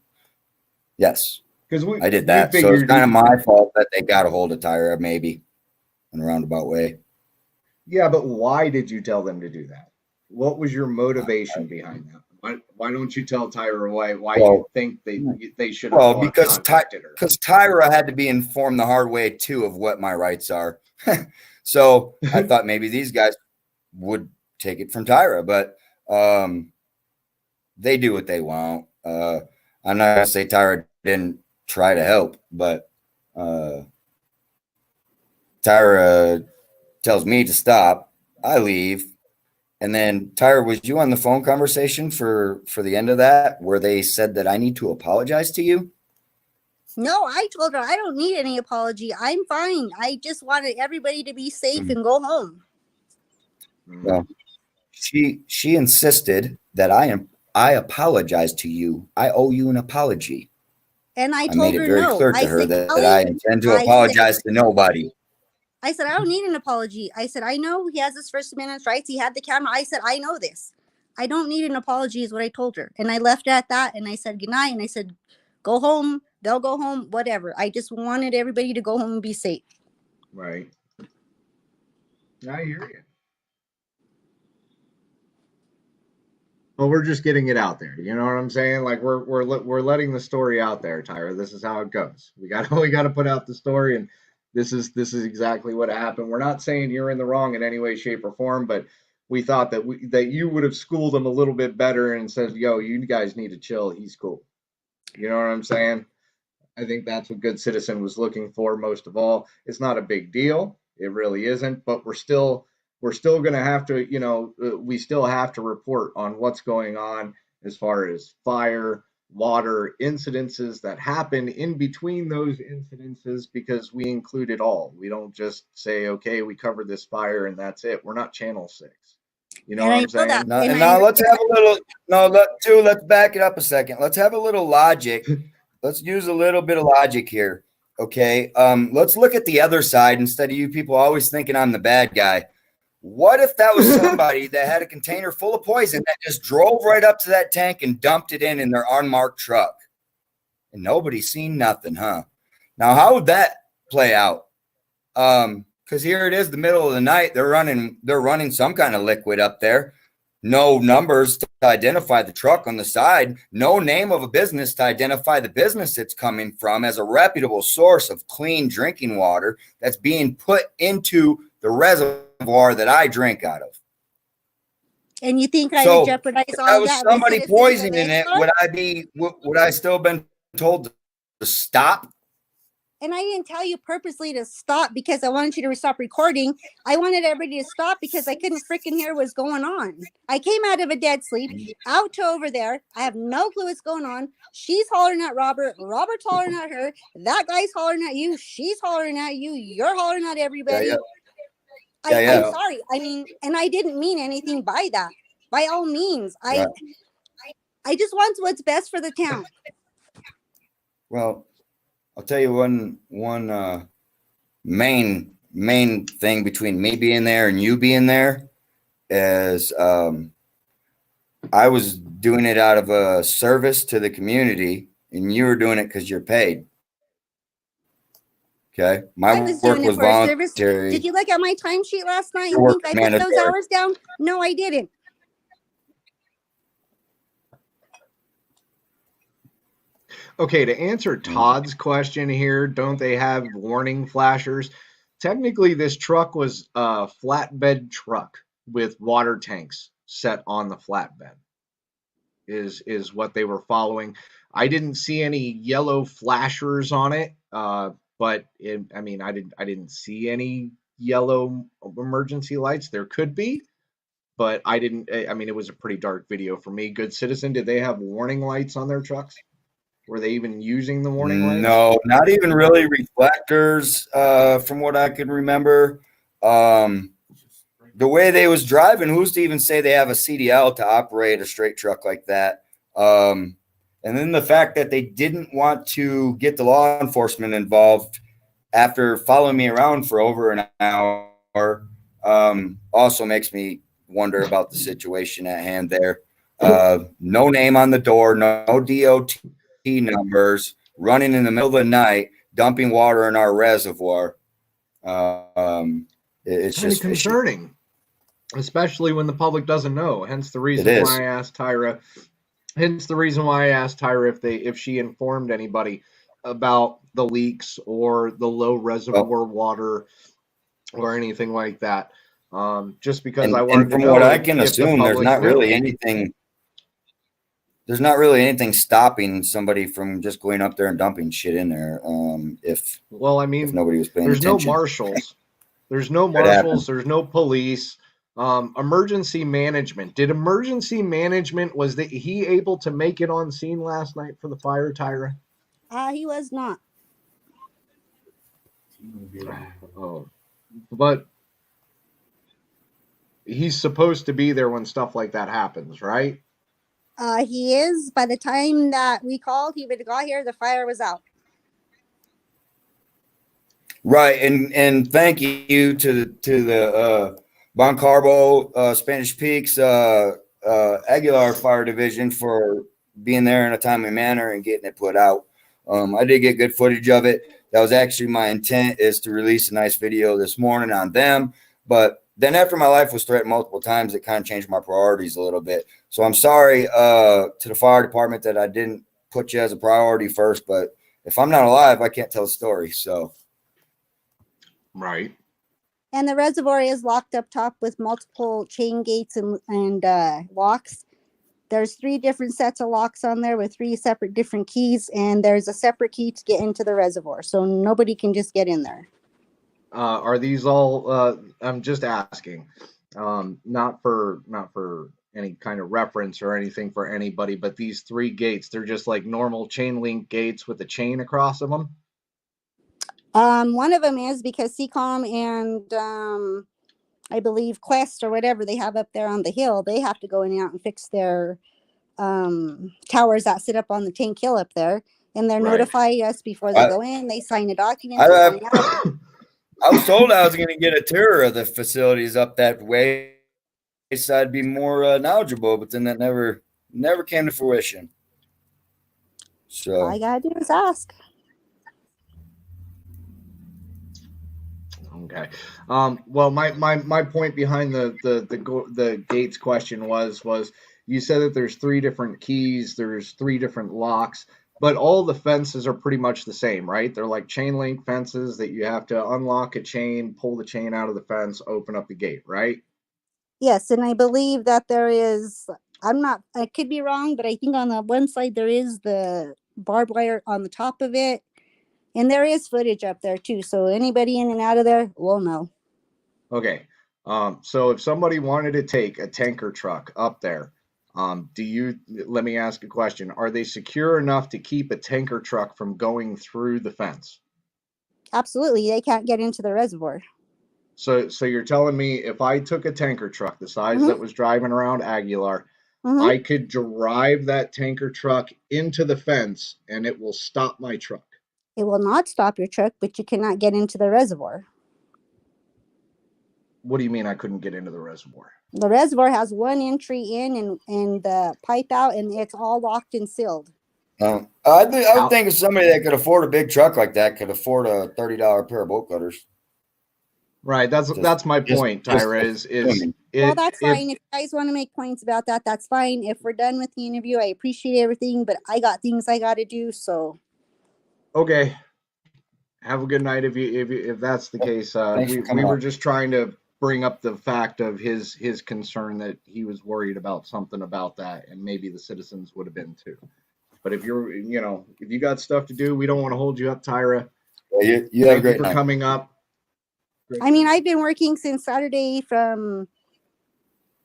[SPEAKER 6] Yes, because I did that. So it's kind of my fault that they got a hold of Tyra, maybe in a roundabout way.
[SPEAKER 5] Yeah, but why did you tell them to do that? What was your motivation behind that? Why don't you tell Tyra why you think they should have contacted her?
[SPEAKER 6] Because Tyra had to be informed the hard way too of what my rights are. So I thought maybe these guys would take it from Tyra, but they do what they want. I'm not gonna say Tyra didn't try to help, but Tyra tells me to stop. I leave. And then, Tyra, was you on the phone conversation for the end of that where they said that I need to apologize to you?
[SPEAKER 7] No, I told her I don't need any apology. I'm fine. I just wanted everybody to be safe and go home.
[SPEAKER 6] Well, she insisted that I apologize to you. I owe you an apology.
[SPEAKER 7] And I told
[SPEAKER 6] made it
[SPEAKER 7] her
[SPEAKER 6] very
[SPEAKER 7] no.
[SPEAKER 6] clear to her that I intend to apologize to nobody.
[SPEAKER 7] I said, I don't need an apology. I said, I know he has his First Amendment rights. He had the camera. I said, I know this. I don't need an apology is what I told her. And I left at that. And I said, good night. And I said, go home. They'll go home. Whatever. I just wanted everybody to go home and be safe.
[SPEAKER 5] Right. I hear you. Well, we're just getting it out there. You know what I'm saying? Like we're letting the story out there, Tyra. This is how it goes. We got to put out the story, and this is exactly what happened. We're not saying you're in the wrong in any way, shape, or form, but we thought that you would have schooled him a little bit better and said, "Yo, you guys need to chill. He's cool." You know what I'm saying? I think that's what Good Citizen was looking for most of all. It's not a big deal. It really isn't, but we're still going to have to, we still have to report on what's going on as far as fire, water, incidences that happen in between those incidences, because we include it all. We don't just say, okay, we covered this fire and that's it. We're not Channel 6. You know what I'm saying?
[SPEAKER 6] Now let's have a little, let's back it up a second. Let's have a little logic. Let's use a little bit of logic here. Okay. Let's look at the other side instead of you people always thinking I'm the bad guy. What if that was somebody that had a container full of poison that just drove right up to that tank and dumped it in their unmarked truck? And nobody's seen nothing, huh? Now, how would that play out? Because here it is, the middle of the night. They're running some kind of liquid up there. No numbers to identify the truck on the side. No name of a business to identify the business it's coming from as a reputable source of clean drinking water that's being put into the reservoir that I drink out of.
[SPEAKER 7] And you think I would jeopardize all that?
[SPEAKER 6] If was somebody poisoning it, would I still been told to stop?
[SPEAKER 7] And I didn't tell you purposely to stop because I wanted you to stop recording. I wanted everybody to stop because I couldn't freaking hear what's going on. I came out of a dead sleep, out to over there. I have no clue what's going on. She's hollering at Robert. Robert's hollering at her. That guy's hollering at you. She's hollering at you. You're hollering at everybody. I'm sorry. I mean, and I didn't mean anything by that. By all means, I just want what's best for the town.
[SPEAKER 6] Well, I'll tell you one main thing between me being there and you being there is I was doing it out of a service to the community, and you were doing it because you're paid. Okay, my work was voluntary.
[SPEAKER 7] Did you look at my timesheet last night and think I put those hours down? No, I didn't.
[SPEAKER 5] Okay, to answer Todd's question here, don't they have warning flashers? Technically, this truck was a flatbed truck with water tanks set on the flatbed, is what they were following. I didn't see any yellow flashers on it, but I didn't see any yellow emergency lights. There could be, but I didn't. I mean, it was a pretty dark video for me. Good Citizen, did they have warning lights on their trucks? Were they even using the warning lights?
[SPEAKER 6] No, not even really reflectors, from what I can remember. The way they was driving, who's to even say they have a CDL to operate a straight truck like that? And then the fact that they didn't want to get the law enforcement involved after following me around for over an hour, also makes me wonder about the situation at hand there. No name on the door, no DOT numbers, running in the middle of the night, dumping water in our reservoir. It's
[SPEAKER 5] kind
[SPEAKER 6] just
[SPEAKER 5] of concerning, especially when the public doesn't know. Hence the reason why I asked Tyra. Hence the reason why I asked Tyra if she informed anybody about the leaks or the low reservoir water or anything like that. Just because I wanted to know.
[SPEAKER 6] From what I can assume, there's not really anything. There's not really anything stopping somebody from just going up there and dumping shit in there. If nobody was paying
[SPEAKER 5] there's
[SPEAKER 6] attention.
[SPEAKER 5] No marshals. There's no marshals. There's no police. Emergency management. Did emergency management, was he able to make it on scene last night for the fire, Tyra?
[SPEAKER 7] He was not.
[SPEAKER 5] Oh, but he's supposed to be there when stuff like that happens, right?
[SPEAKER 7] He is. By the time that we called, he would have got here. The fire was out.
[SPEAKER 6] Right, and thank you to the Bon Carbo, Spanish Peaks, Aguilar Fire Division for being there in a timely manner and getting it put out. I did get good footage of it. That was actually my intent, is to release a nice video this morning on them. But then after my life was threatened multiple times, it kind of changed my priorities a little bit. So I'm sorry to the fire department that I didn't put you as a priority first. But if I'm not alive, I can't tell the story. So.
[SPEAKER 5] Right.
[SPEAKER 7] And the reservoir is locked up top with multiple chain gates and locks. There's 3 different sets of locks on there with 3 separate different keys, and there's a separate key to get into the reservoir, so nobody can just get in there.
[SPEAKER 5] Are these all? I'm just asking, not for any kind of reference or anything for anybody, but these 3 gates, they're just like normal chain link gates with a chain across of them.
[SPEAKER 7] One of them is because CCOM and I believe Quest or whatever they have up there on the hill, they have to go in and out and fix their towers that sit up on the tank hill up there, and they're notifying us before they go in. They sign a document.
[SPEAKER 6] I was told I was going to get a tour of the facilities up that way, so I'd be more knowledgeable, but then that never came to fruition. So
[SPEAKER 7] all you gotta do is ask.
[SPEAKER 5] Okay. Well, my point behind the gates question was you said that there's 3 different keys, there's 3 different locks, but all the fences are pretty much the same, right? They're like chain link fences that you have to unlock a chain, pull the chain out of the fence, open up the gate, right?
[SPEAKER 7] Yes, and I believe that there is. I could be wrong, but I think on the one side there is the barbed wire on the top of it. And there is footage up there too, so anybody in and out of there will know.
[SPEAKER 5] Okay. So if somebody wanted to take a tanker truck up there, let me ask a question. Are they secure enough to keep a tanker truck from going through the fence?
[SPEAKER 7] Absolutely. They can't get into the reservoir.
[SPEAKER 5] So you're telling me if I took a tanker truck the size that was driving around Aguilar, I could drive that tanker truck into the fence and it will stop my truck?
[SPEAKER 7] It will not stop your truck, but you cannot get into the reservoir.
[SPEAKER 5] What do you mean I couldn't get into the reservoir?
[SPEAKER 7] The reservoir has one entry in and the pipe out, and it's all locked and sealed.
[SPEAKER 6] I would think if somebody that could afford a big truck like that could afford a $30 pair of bolt cutters.
[SPEAKER 5] Right. That's my point, Tyra.
[SPEAKER 7] Well, that's fine. If you guys want to make points about that, that's fine. If we're done with the interview, I appreciate everything, but I got things I got to do, so.
[SPEAKER 5] Okay. Have a good night if that's the case. We were just trying to bring up the fact of his concern that he was worried about something about that, and maybe the citizens would have been too. But if if you got stuff to do, we don't want to hold you up, Tyra.
[SPEAKER 6] Well, you have a great night.
[SPEAKER 5] Coming up.
[SPEAKER 7] I mean, I've been working since Saturday from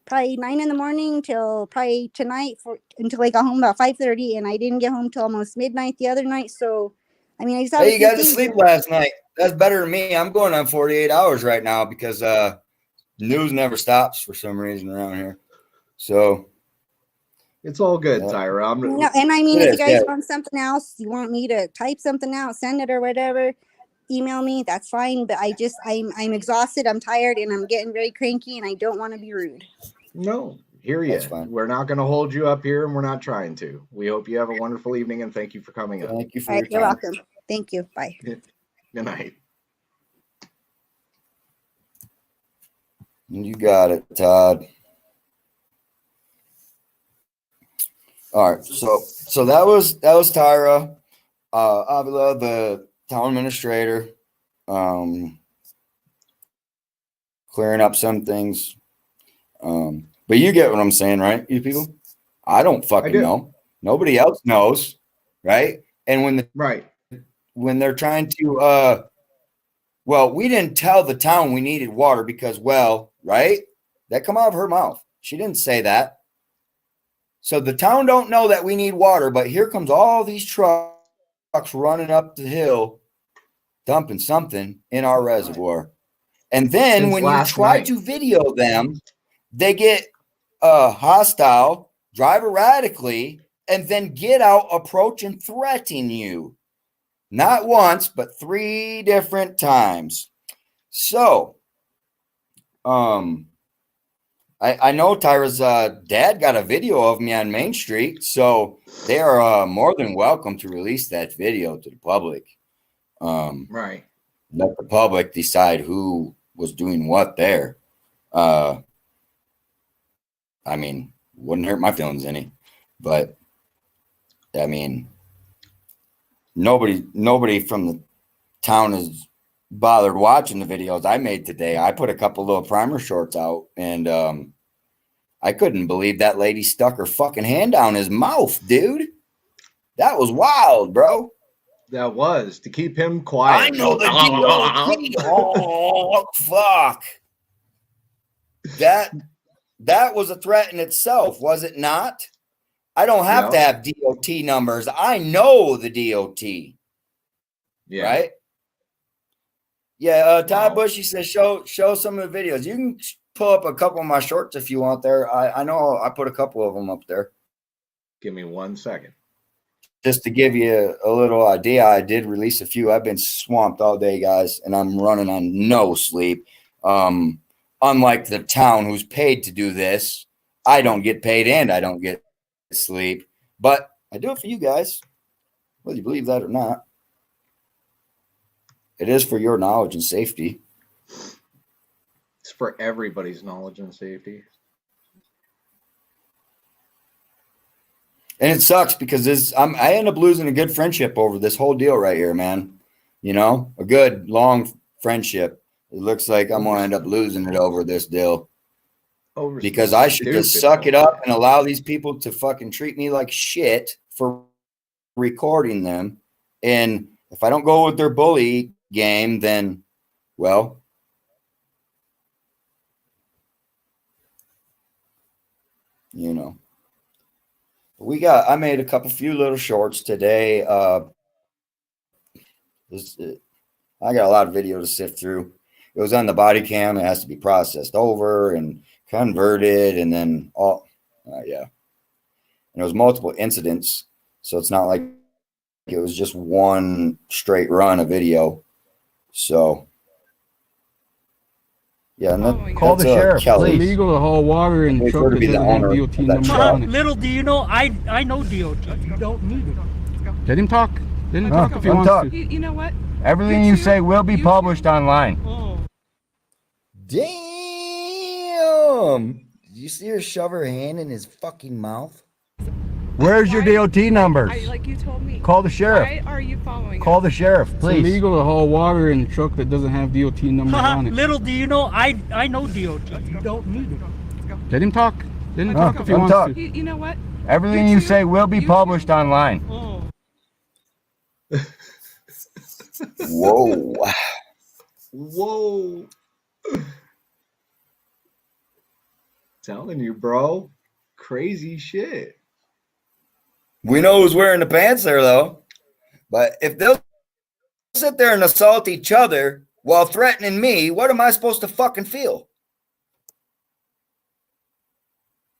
[SPEAKER 7] probably 9 in the morning till probably tonight until I got home about 5:30, and I didn't get home till almost midnight the other night. So, I mean, I just have
[SPEAKER 6] Hey, you got to sleep last night. That's better than me. I'm going on 48 hours right now because news never stops for some reason around here. So
[SPEAKER 5] it's all good, Tyra.
[SPEAKER 7] And I mean, if you guys want something else, you want me to type something out, send it or whatever, email me. That's fine. But I'm exhausted. I'm tired, and I'm getting very cranky, and I don't want to be rude.
[SPEAKER 5] No, hear you. We're not going to hold you up here, and we're not trying to. We hope you have a wonderful evening, and thank you for coming up.
[SPEAKER 6] Thank you for your time.
[SPEAKER 7] You're welcome. Thank you. Bye.
[SPEAKER 5] Good night.
[SPEAKER 6] You got it, Todd. All right, so that was Tyra, Aguilar, the town administrator, clearing up some things. But you get what I'm saying, right? You people, I don't fucking know. Nobody else knows, right? And when they're trying to, well, we didn't tell the town we needed water because, well, right? That come out of her mouth. She didn't say that. So the town don't know that we need water, but here comes all these trucks running up the hill, dumping something in our reservoir. And then when you try to video them, they get hostile, drive erratically, and then get out, approach, and threaten you. Not once, but 3 different times. So, I know Tyra's dad got a video of me on Main Street, so they are more than welcome to release that video to the public.
[SPEAKER 5] Right.
[SPEAKER 6] Let the public decide who was doing what there. I mean, wouldn't hurt my feelings any, but I mean, nobody from the town is bothered watching the videos I made today. I put a couple little primer shorts out, and I couldn't believe that lady stuck her fucking hand down his mouth, dude. That was wild, bro.
[SPEAKER 5] That was to keep him quiet.
[SPEAKER 6] I know the DOT. Oh, fuck. That was a threat in itself, was it not? I don't have to have DOT numbers. I know the DOT.
[SPEAKER 5] Yeah.
[SPEAKER 6] Right? Yeah, Todd Bushy says show some of the videos. You can pull up a couple of my shorts if you want there. I know I put a couple of them up there.
[SPEAKER 5] Give me 1 second.
[SPEAKER 6] Just to give you a little idea, I did release a few. I've been swamped all day, guys, and I'm running on no sleep. Unlike the town who's paid to do this, I don't get paid and I don't get sleep. But I do it for you guys, whether you believe that or not. It is for your knowledge and safety.
[SPEAKER 5] It's for everybody's knowledge and safety.
[SPEAKER 6] And it sucks because I end up losing a good friendship over this whole deal right here, man. You know, a good long friendship. It looks like I'm going to end up losing it over this deal. Because I should just suck it up and allow these people to fucking treat me like shit for recording them. And if I don't go with their bully game, then, well, you know. I made a few little shorts today. I got a lot of video to sift through. It was on the body cam. It has to be processed over and converted, and then yeah. And it was multiple incidents, so it's not like it was just one straight run of video. So yeah, and
[SPEAKER 8] call the sheriff.
[SPEAKER 6] Kelly.
[SPEAKER 8] It's illegal to haul water in truck that doesn't have DOT number on it.
[SPEAKER 9] Little do you know, I know DOT. You don't need it.
[SPEAKER 8] Let him talk. Let him talk if he wants to.
[SPEAKER 10] You know what?
[SPEAKER 8] Everything you say will be published online.
[SPEAKER 9] Oh.
[SPEAKER 6] Damn! Did you see her shove her hand in his fucking mouth?
[SPEAKER 8] Where's your DOT numbers?
[SPEAKER 10] Like you told me.
[SPEAKER 8] Call the sheriff.
[SPEAKER 10] Why are you following
[SPEAKER 8] Call the sheriff, please. It's illegal to haul water in a truck that doesn't have DOT numbers on it.
[SPEAKER 9] Little do you know, I know DOT. You don't need it.
[SPEAKER 8] Let him talk. Let him talk if he wants to.
[SPEAKER 10] You know what?
[SPEAKER 8] Everything you say will be published online.
[SPEAKER 9] Oh.
[SPEAKER 6] Whoa.
[SPEAKER 5] Whoa. Telling you, bro. Crazy shit.
[SPEAKER 6] We know who's wearing the pants there, though. But if they'll sit there and assault each other while threatening me, what am I supposed to fucking feel?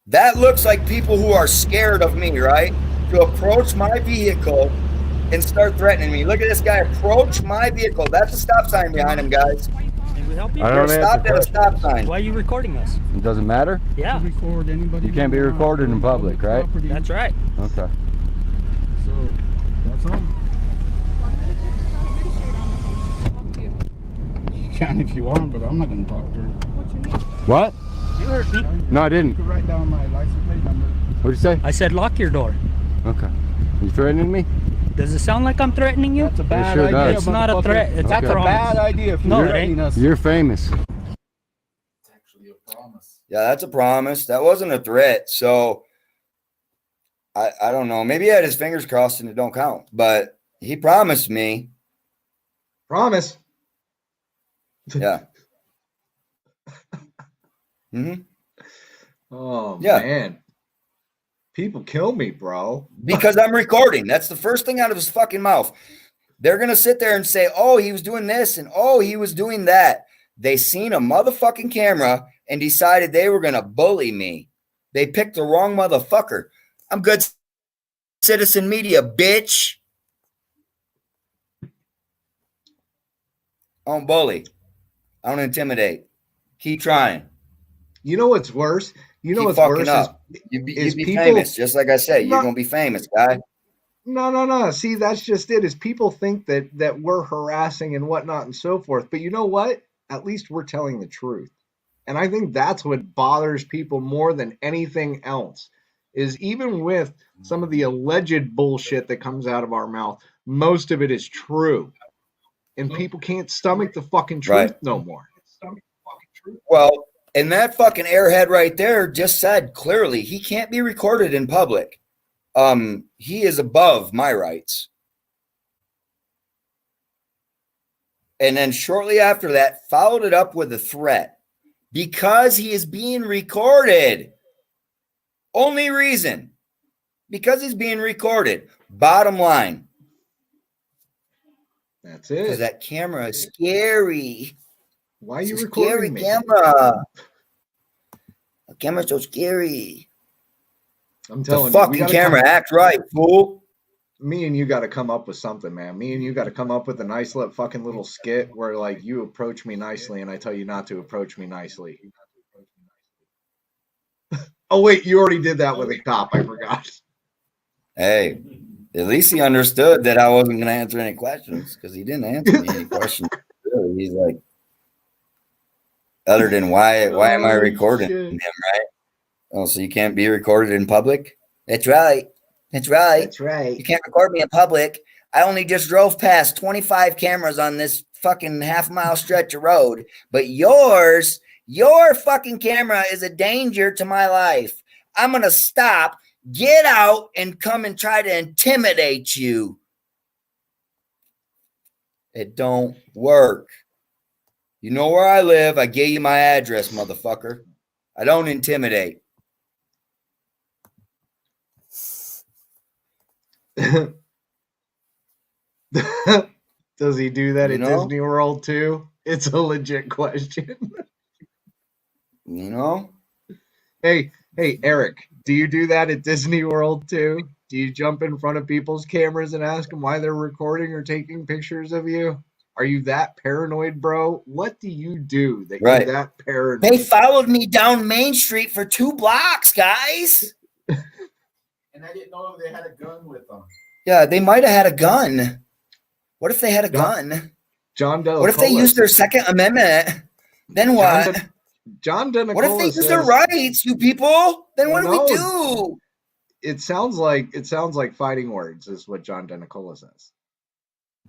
[SPEAKER 6] That looks like people who are scared of me, right? To approach my vehicle and start threatening me. Look at this guy approach my vehicle. That's a stop sign behind him, guys.
[SPEAKER 9] Can we help you?
[SPEAKER 1] I
[SPEAKER 6] You're
[SPEAKER 1] don't answer
[SPEAKER 6] stopped at a stop sign.
[SPEAKER 9] Why are you recording us?
[SPEAKER 1] It doesn't matter.
[SPEAKER 9] Yeah,
[SPEAKER 8] Record anybody.
[SPEAKER 1] You can't be recorded in public, right?
[SPEAKER 9] that's right.
[SPEAKER 1] Okay.
[SPEAKER 8] So that's all. You can if you want, but I'm not gonna talk to her.
[SPEAKER 1] What?
[SPEAKER 9] You heard me.
[SPEAKER 1] No, I
[SPEAKER 8] You
[SPEAKER 1] didn't.
[SPEAKER 8] could write down my license plate number.
[SPEAKER 1] What'd you say?
[SPEAKER 9] I said lock your door.
[SPEAKER 1] Okay. You threatening me?
[SPEAKER 9] Does it sound like I'm threatening you?
[SPEAKER 8] That's a bad
[SPEAKER 1] sure
[SPEAKER 8] idea.
[SPEAKER 1] does.
[SPEAKER 9] It's not a threat. It's
[SPEAKER 8] That's
[SPEAKER 9] a
[SPEAKER 8] a
[SPEAKER 9] promise.
[SPEAKER 8] bad idea. If
[SPEAKER 9] No,
[SPEAKER 8] you're
[SPEAKER 9] it
[SPEAKER 8] threatening
[SPEAKER 9] ain't.
[SPEAKER 8] us.
[SPEAKER 1] You're famous.
[SPEAKER 3] It's actually a promise.
[SPEAKER 6] Yeah, that's a promise. That wasn't a threat. So I don't know. Maybe he had his fingers crossed and it don't count. But he promised me.
[SPEAKER 5] Promise.
[SPEAKER 6] Yeah. Mm-hmm.
[SPEAKER 5] Oh,
[SPEAKER 6] Yeah.
[SPEAKER 5] man. People kill me, bro.
[SPEAKER 6] Because I'm recording. That's the first thing out of his fucking mouth. They're going to sit there and say, oh, he was doing this and oh, he was doing that. They seen a motherfucking camera and decided they were going to bully me. They picked the wrong motherfucker. I'm good citizen media, bitch. I don't bully. I don't intimidate. Keep trying.
[SPEAKER 5] You know what's worse? You know
[SPEAKER 6] Keep
[SPEAKER 5] what's
[SPEAKER 6] fucking
[SPEAKER 5] worse
[SPEAKER 6] up.
[SPEAKER 5] is
[SPEAKER 6] You'd be
[SPEAKER 5] people-
[SPEAKER 6] famous. Just like I said, you're
[SPEAKER 5] No.
[SPEAKER 6] going to be famous, guy.
[SPEAKER 5] no. See, that's just it. Is people think that we're harassing and whatnot and so forth. But you know what? At least we're telling the truth. And I think that's what bothers people more than anything else. Is even with some of the alleged bullshit that comes out of our mouth, most of it is true. And people can't stomach the fucking truth
[SPEAKER 6] Right.
[SPEAKER 5] no more.
[SPEAKER 6] Well, and that fucking airhead right there just said clearly he can't be recorded in public. He is above my rights. And then shortly after that, followed it up with a threat because he is being recorded. Only reason, because he's being recorded. Bottom line,
[SPEAKER 5] That's
[SPEAKER 6] because
[SPEAKER 5] it.
[SPEAKER 6] that camera is scary.
[SPEAKER 5] Why are you
[SPEAKER 6] It's a
[SPEAKER 5] recording
[SPEAKER 6] scary
[SPEAKER 5] me?
[SPEAKER 6] camera. The camera's so scary.
[SPEAKER 5] I'm
[SPEAKER 6] The
[SPEAKER 5] telling you, we
[SPEAKER 6] fucking
[SPEAKER 5] gotta
[SPEAKER 6] camera, act right, fool.
[SPEAKER 5] me and you got to come up with something, man. Me and you got to come up with a nice little fucking little skit where like you approach me nicely and I tell you not to approach me nicely. Oh wait, you already did that with a cop. I forgot.
[SPEAKER 6] Hey, at least he understood that I wasn't going to answer any questions because he didn't answer me any questions. Really. He's like, other than why am I
[SPEAKER 5] Oh,
[SPEAKER 6] recording
[SPEAKER 5] shit.
[SPEAKER 6] him, right? Oh, so you can't be recorded in public? That's right. That's right.
[SPEAKER 5] That's right.
[SPEAKER 6] You can't record me in public. I only just drove past 25 cameras on this fucking half-mile stretch of road, but your fucking camera is a danger to my life. I'm going to stop, get out, and come and try to intimidate you. It don't work. You know where I live. I gave you my address, motherfucker. I don't intimidate.
[SPEAKER 5] Does he do that
[SPEAKER 6] You
[SPEAKER 5] at
[SPEAKER 6] know?
[SPEAKER 5] Disney World too? It's a legit question.
[SPEAKER 6] You know?
[SPEAKER 5] Hey, Eric, do you do that at Disney World too? Do you jump in front of people's cameras and ask them why they're recording or taking pictures of you? Are you that paranoid, bro? What do you do that
[SPEAKER 6] Right.
[SPEAKER 5] you're that paranoid?
[SPEAKER 6] They followed me down Main Street for 2 blocks, guys.
[SPEAKER 3] And I didn't know they had a gun with them.
[SPEAKER 6] Yeah, they might have had a gun. What if they had a
[SPEAKER 5] John-
[SPEAKER 6] gun?
[SPEAKER 5] John Delacola.
[SPEAKER 6] What if they used their Second Amendment? Then what?
[SPEAKER 5] John Delacola
[SPEAKER 6] What if they use
[SPEAKER 5] says,
[SPEAKER 6] their rights, you people? Then what do we
[SPEAKER 5] No.
[SPEAKER 6] do?
[SPEAKER 5] It sounds like fighting words is what John Delacola says.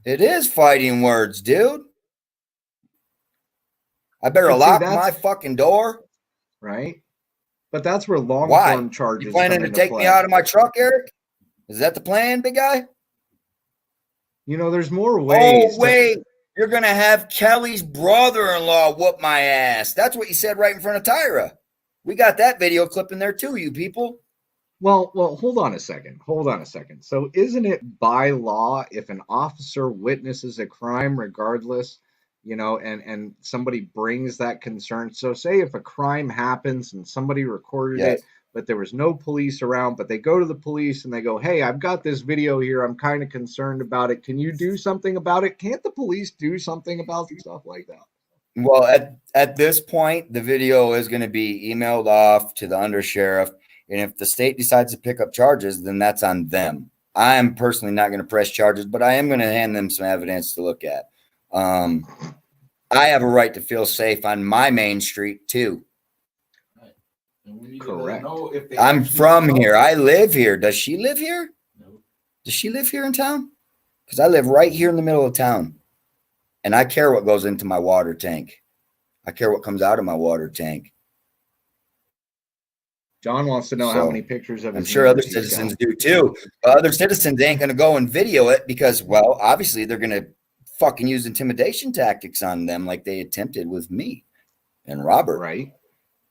[SPEAKER 6] It is fighting words, dude. I better
[SPEAKER 5] But see,
[SPEAKER 6] lock
[SPEAKER 5] that's-
[SPEAKER 6] my fucking door.
[SPEAKER 5] Right? But that's where
[SPEAKER 6] Why?
[SPEAKER 5] long-term charges
[SPEAKER 6] You planning
[SPEAKER 5] come
[SPEAKER 6] to
[SPEAKER 5] into
[SPEAKER 6] take
[SPEAKER 5] play.
[SPEAKER 6] me out of my truck, Eric? Is that the plan, big guy?
[SPEAKER 5] You know, there's more ways.
[SPEAKER 6] Oh, wait. You're going to have Kelly's brother-in-law whoop my ass. That's what you said right in front of Tyra. We got that video clip in there too, you people.
[SPEAKER 5] Well, hold on a second. Hold on a second. So isn't it by law if an officer witnesses a crime regardless, and somebody brings that concern. So say if a crime happens and somebody recorded
[SPEAKER 6] Yes.
[SPEAKER 5] it, but there was no police around, but they go to the police and they go, "Hey, I've got this video here. I'm kind of concerned about it. Can you do something about it?" Can't the police do something about stuff like that?
[SPEAKER 6] Well, at this point, the video is going to be emailed off to the undersheriff. And if the state decides to pick up charges, then that's on them. I am personally not going to press charges, but I am going to hand them some evidence to look at. I have a right to feel safe on my main street too.
[SPEAKER 5] Correct.
[SPEAKER 6] I'm from here. I live here. Does she live here? No. Does she live here in town? Because I live right here in the middle of town. And I care what goes into my water tank. I care what comes out of my water tank.
[SPEAKER 5] John wants to know how many pictures of his.
[SPEAKER 6] I'm sure other citizens do too. But other citizens ain't going to go and video it because, well, obviously they're going to fucking use intimidation tactics on them like they attempted with me and Robert.
[SPEAKER 5] Right.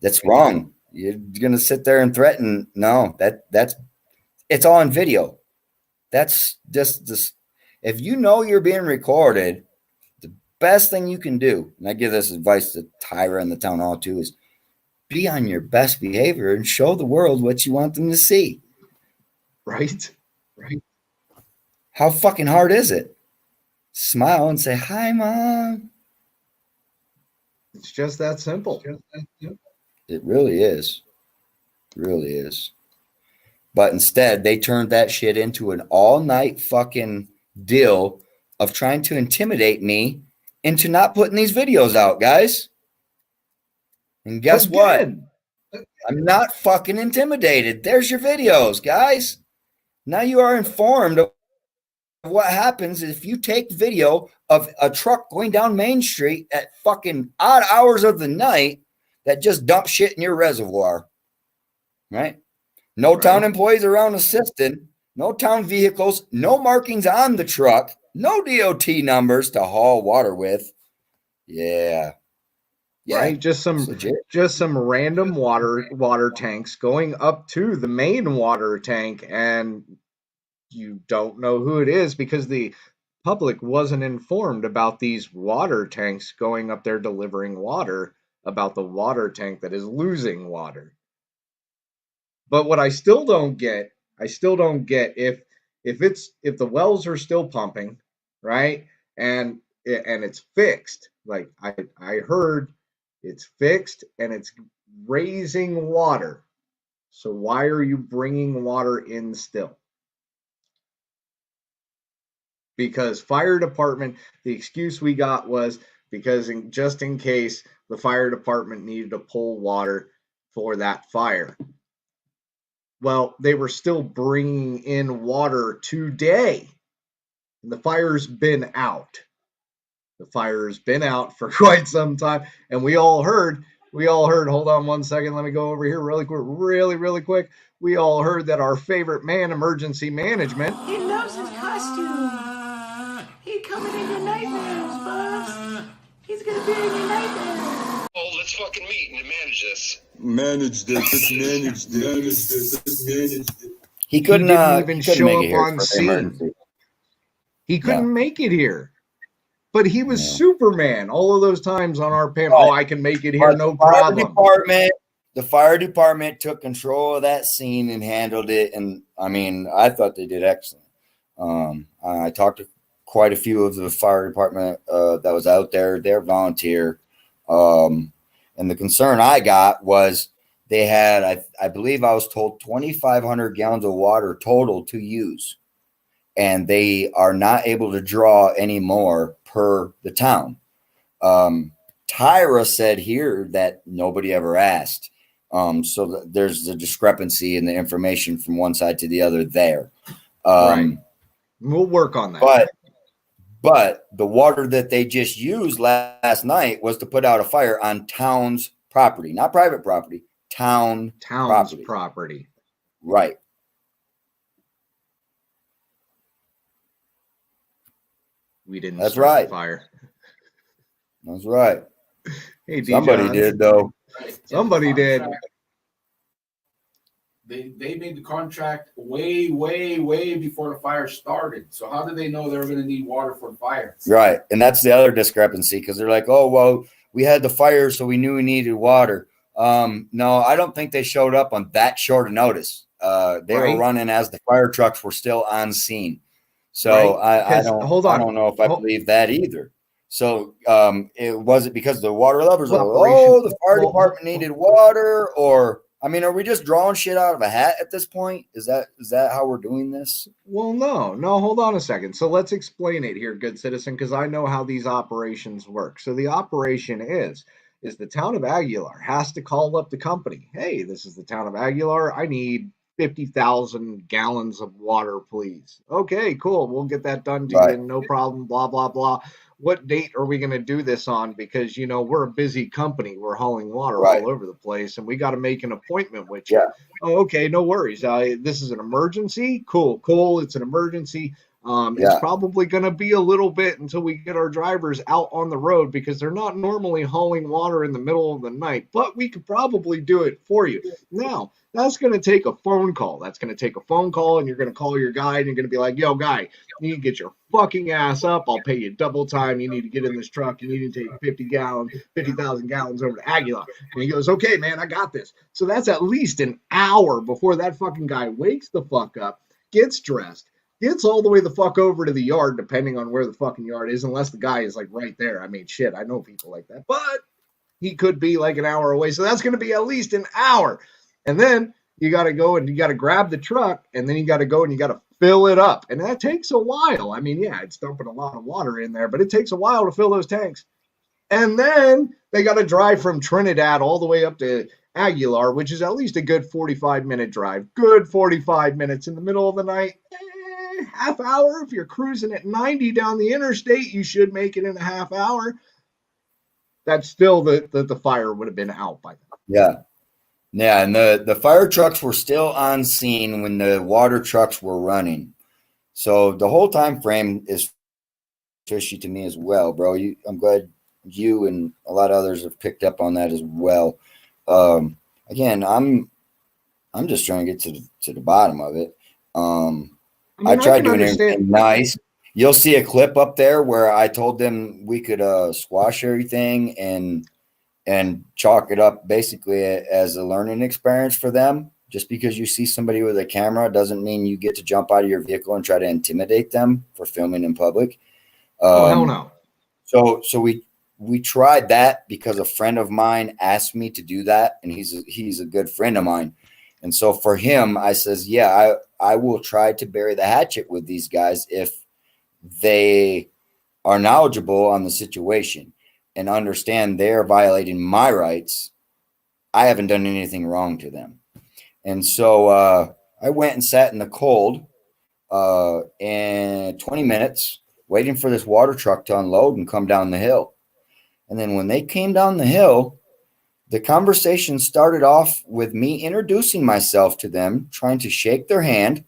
[SPEAKER 6] That's wrong. You're going to sit there and threaten. No, that's it's all on video. That's just this. If you know you're being recorded, the best thing you can do, and I give this advice to Tyra and the town hall too, is be on your best behavior and show the world what you want them to see.
[SPEAKER 5] Right.
[SPEAKER 6] How fucking hard is it? Smile and say, "Hi, Mom."
[SPEAKER 5] It's just that simple.
[SPEAKER 6] It really is. It really is. But instead, they turned that shit into an all-night fucking deal of trying to intimidate me into not putting these videos out, guys. And guess what? I'm not fucking intimidated. There's your videos, guys. Now you are informed of what happens if you take video of a truck going down Main Street at fucking odd hours of the night that just dump shit in your reservoir. Right? No town employees around assisting, no town vehicles, no markings on the truck, no DOT numbers to haul water with. Yeah.
[SPEAKER 5] Right, just some random water tanks going up to the main water tank, and you don't know who it is because the public wasn't informed about these water tanks going up there delivering water, about the water tank that is losing water. But what I still don't get if the wells are still pumping, right, and it's fixed, like I heard. It's fixed and it's raising water. So why are you bringing water in still? Because fire department, the excuse we got was because just in case the fire department needed to pull water for that fire. Well, they were still bringing in water today. And the fire's been out. The fire has been out for quite some time, and we all heard, hold on one second, let me go over here really quick. We all heard that our favorite man, emergency management.
[SPEAKER 10] He loves his costume. He's coming in your nightmares, Buzz. He's going to be in your nightmares.
[SPEAKER 11] Oh, let's fucking meet and manage this.
[SPEAKER 6] He couldn't
[SPEAKER 5] didn't even show up on scene. He couldn't make it here. But he was Superman all of those times on our panel. Oh, I can make it here, no problem.
[SPEAKER 6] The fire department took control of that scene and handled it. And I mean, I thought they did excellent. I talked to quite a few of the fire department that was out there. They're volunteer. And the concern I got was they had, I believe I was told 2,500 gallons of water total to use. And they are not able to draw any more per the town. Tyra said here that nobody ever asked. So there's a discrepancy in the information from one side to the other there.
[SPEAKER 5] Right. We'll work on that.
[SPEAKER 6] But the water that they just used last night was to put out a fire on town's property, not private property, town's
[SPEAKER 5] property.
[SPEAKER 6] Right.
[SPEAKER 5] We didn't.
[SPEAKER 6] That's right.
[SPEAKER 5] Fire.
[SPEAKER 6] That's right.
[SPEAKER 5] Hey,
[SPEAKER 6] somebody did though.
[SPEAKER 5] Somebody did.
[SPEAKER 3] they made the contract way, way, way before the fire started. So how did they know they were going to need water for the fire?
[SPEAKER 6] Right. And that's the other discrepancy because they're like, oh, well, we had the fire, so we knew we needed water. No, I don't think they showed up on that short a notice. They were running as the fire trucks were still on scene. So I don't know if I believe that either. So it was it because the water levels the fire department needed water, or I mean, are we just drawing shit out of a hat at this point? Is that how we're doing this?
[SPEAKER 5] Well, no, hold on a second. So let's explain it here, good citizen, because I know how these operations work. So the operation is the town of Aguilar has to call up the company. Hey, this is the town of Aguilar. I need 50,000 gallons of water, please. Okay, cool. We'll get that done to you. No problem. Blah, blah, blah. What date are we going to do this on? Because, you know, we're a busy company. We're hauling water all over the place, and we got to make an appointment with you. Oh, okay, no worries. This is an emergency. Cool. It's an emergency. It's probably going to be a little bit until we get our drivers out on the road because they're not normally hauling water in the middle of the night, but we could probably do it for you. Now, that's going to take a phone call. That's going to take a phone call, and you're going to call your guy, and you're going to be like, yo, guy, you need to get your fucking ass up. I'll pay you double time. You need to get in this truck. You need to take 50,000 gallons over to Aguilar. And he goes, okay, man, I got this. So that's at least an hour before that fucking guy wakes the fuck up, gets dressed, gets all the way the fuck over to the yard, depending on where the fucking yard is, unless the guy is like right there. I mean, shit, I know people like that, but he could be like an hour away. So that's going to be at least an hour. And then you got to go and you got to grab the truck, and then you got to go and you got to fill it up. And that takes a while. I mean, yeah, it's dumping a lot of water in there, but it takes a while to fill those tanks. And then they got to drive from Trinidad all the way up to Aguilar, which is at least a good 45-minute drive. Good 45 minutes in the middle of the night. Half hour. If you're cruising at 90 down the interstate, you should make it in a half hour. That's still the fire would have been out by then.
[SPEAKER 6] Yeah. Yeah, and the fire trucks were still on scene when the water trucks were running. So the whole time frame is fishy to me as well, bro. I'm glad you and a lot of others have picked up on that as well. Again, I'm just trying to get to the bottom of it. I tried doing everything nice. You'll see a clip up there where I told them we could squash everything and chalk it up basically as a learning experience for them. Just because you see somebody with a camera doesn't mean you get to jump out of your vehicle and try to intimidate them for filming in public.
[SPEAKER 5] Hell no.
[SPEAKER 6] So we tried that because a friend of mine asked me to do that, and he's a good friend of mine. And so for him, I says, yeah, I will try to bury the hatchet with these guys if they are knowledgeable on the situation and understand they're violating my rights. I haven't done anything wrong to them. And so I went and sat in the cold and 20 minutes waiting for this water truck to unload and come down the hill. And then when they came down the hill, the conversation started off with me introducing myself to them, trying to shake their hand.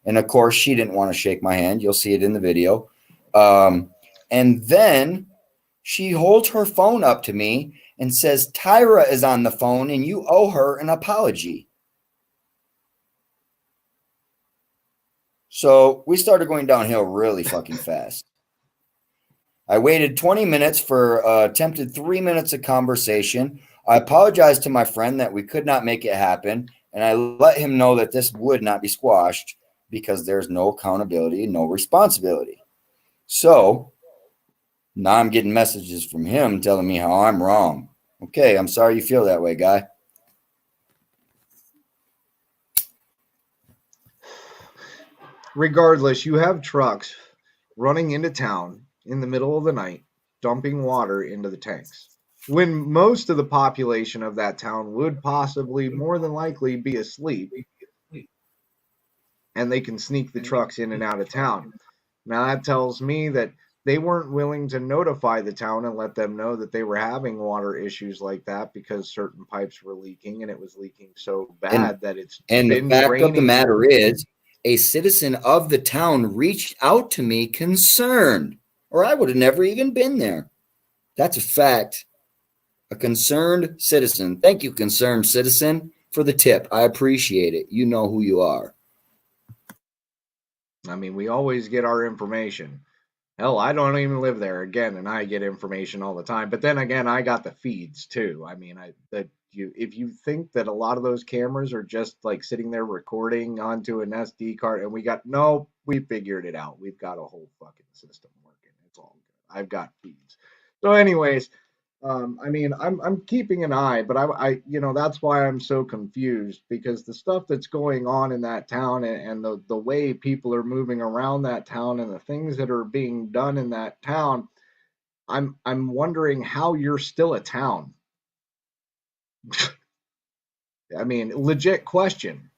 [SPEAKER 6] And of course, she didn't want to shake my hand. You'll see it in the video. And then she holds her phone up to me and says, Tyra is on the phone and you owe her an apology. So we started going downhill really fucking fast. I waited 20 minutes for attempted 3 minutes of conversation. I apologized to my friend that we could not make it happen. And I let him know that this would not be squashed because there's no accountability, no responsibility. So now I'm getting messages from him telling me how I'm wrong. Okay, I'm sorry you feel that way, guy.
[SPEAKER 5] Regardless, you have trucks running into town in the middle of the night, dumping water into the tanks, when most of the population of that town would possibly, more than likely, be asleep, and they can sneak the trucks in and out of town. Now, that tells me that they weren't willing to notify the town and let them know that they were having water issues like that because certain pipes were leaking, and it was leaking so bad that it's
[SPEAKER 6] and
[SPEAKER 5] been
[SPEAKER 6] the fact
[SPEAKER 5] draining.
[SPEAKER 6] of the matter is, a citizen of the town reached out to me concerned, or I would have never even been there. That's a fact. A concerned citizen. Thank you, concerned citizen. for the tip. I appreciate it. You know who you are.
[SPEAKER 5] I mean, we always get our information. Hell, I don't even live there again, and I get information all the time. But then again, I got the feeds too. I mean, if you think that a lot of those cameras are just like sitting there recording onto an SD card, and we figured it out. We've got a whole fucking system working. It's all good. I've got feeds. So, anyways, I mean, I'm keeping an eye, but I that's why I'm so confused, because the stuff that's going on in that town, and the way people are moving around that town and the things that are being done in that town, I'm wondering how you're still a town. I mean, legit question.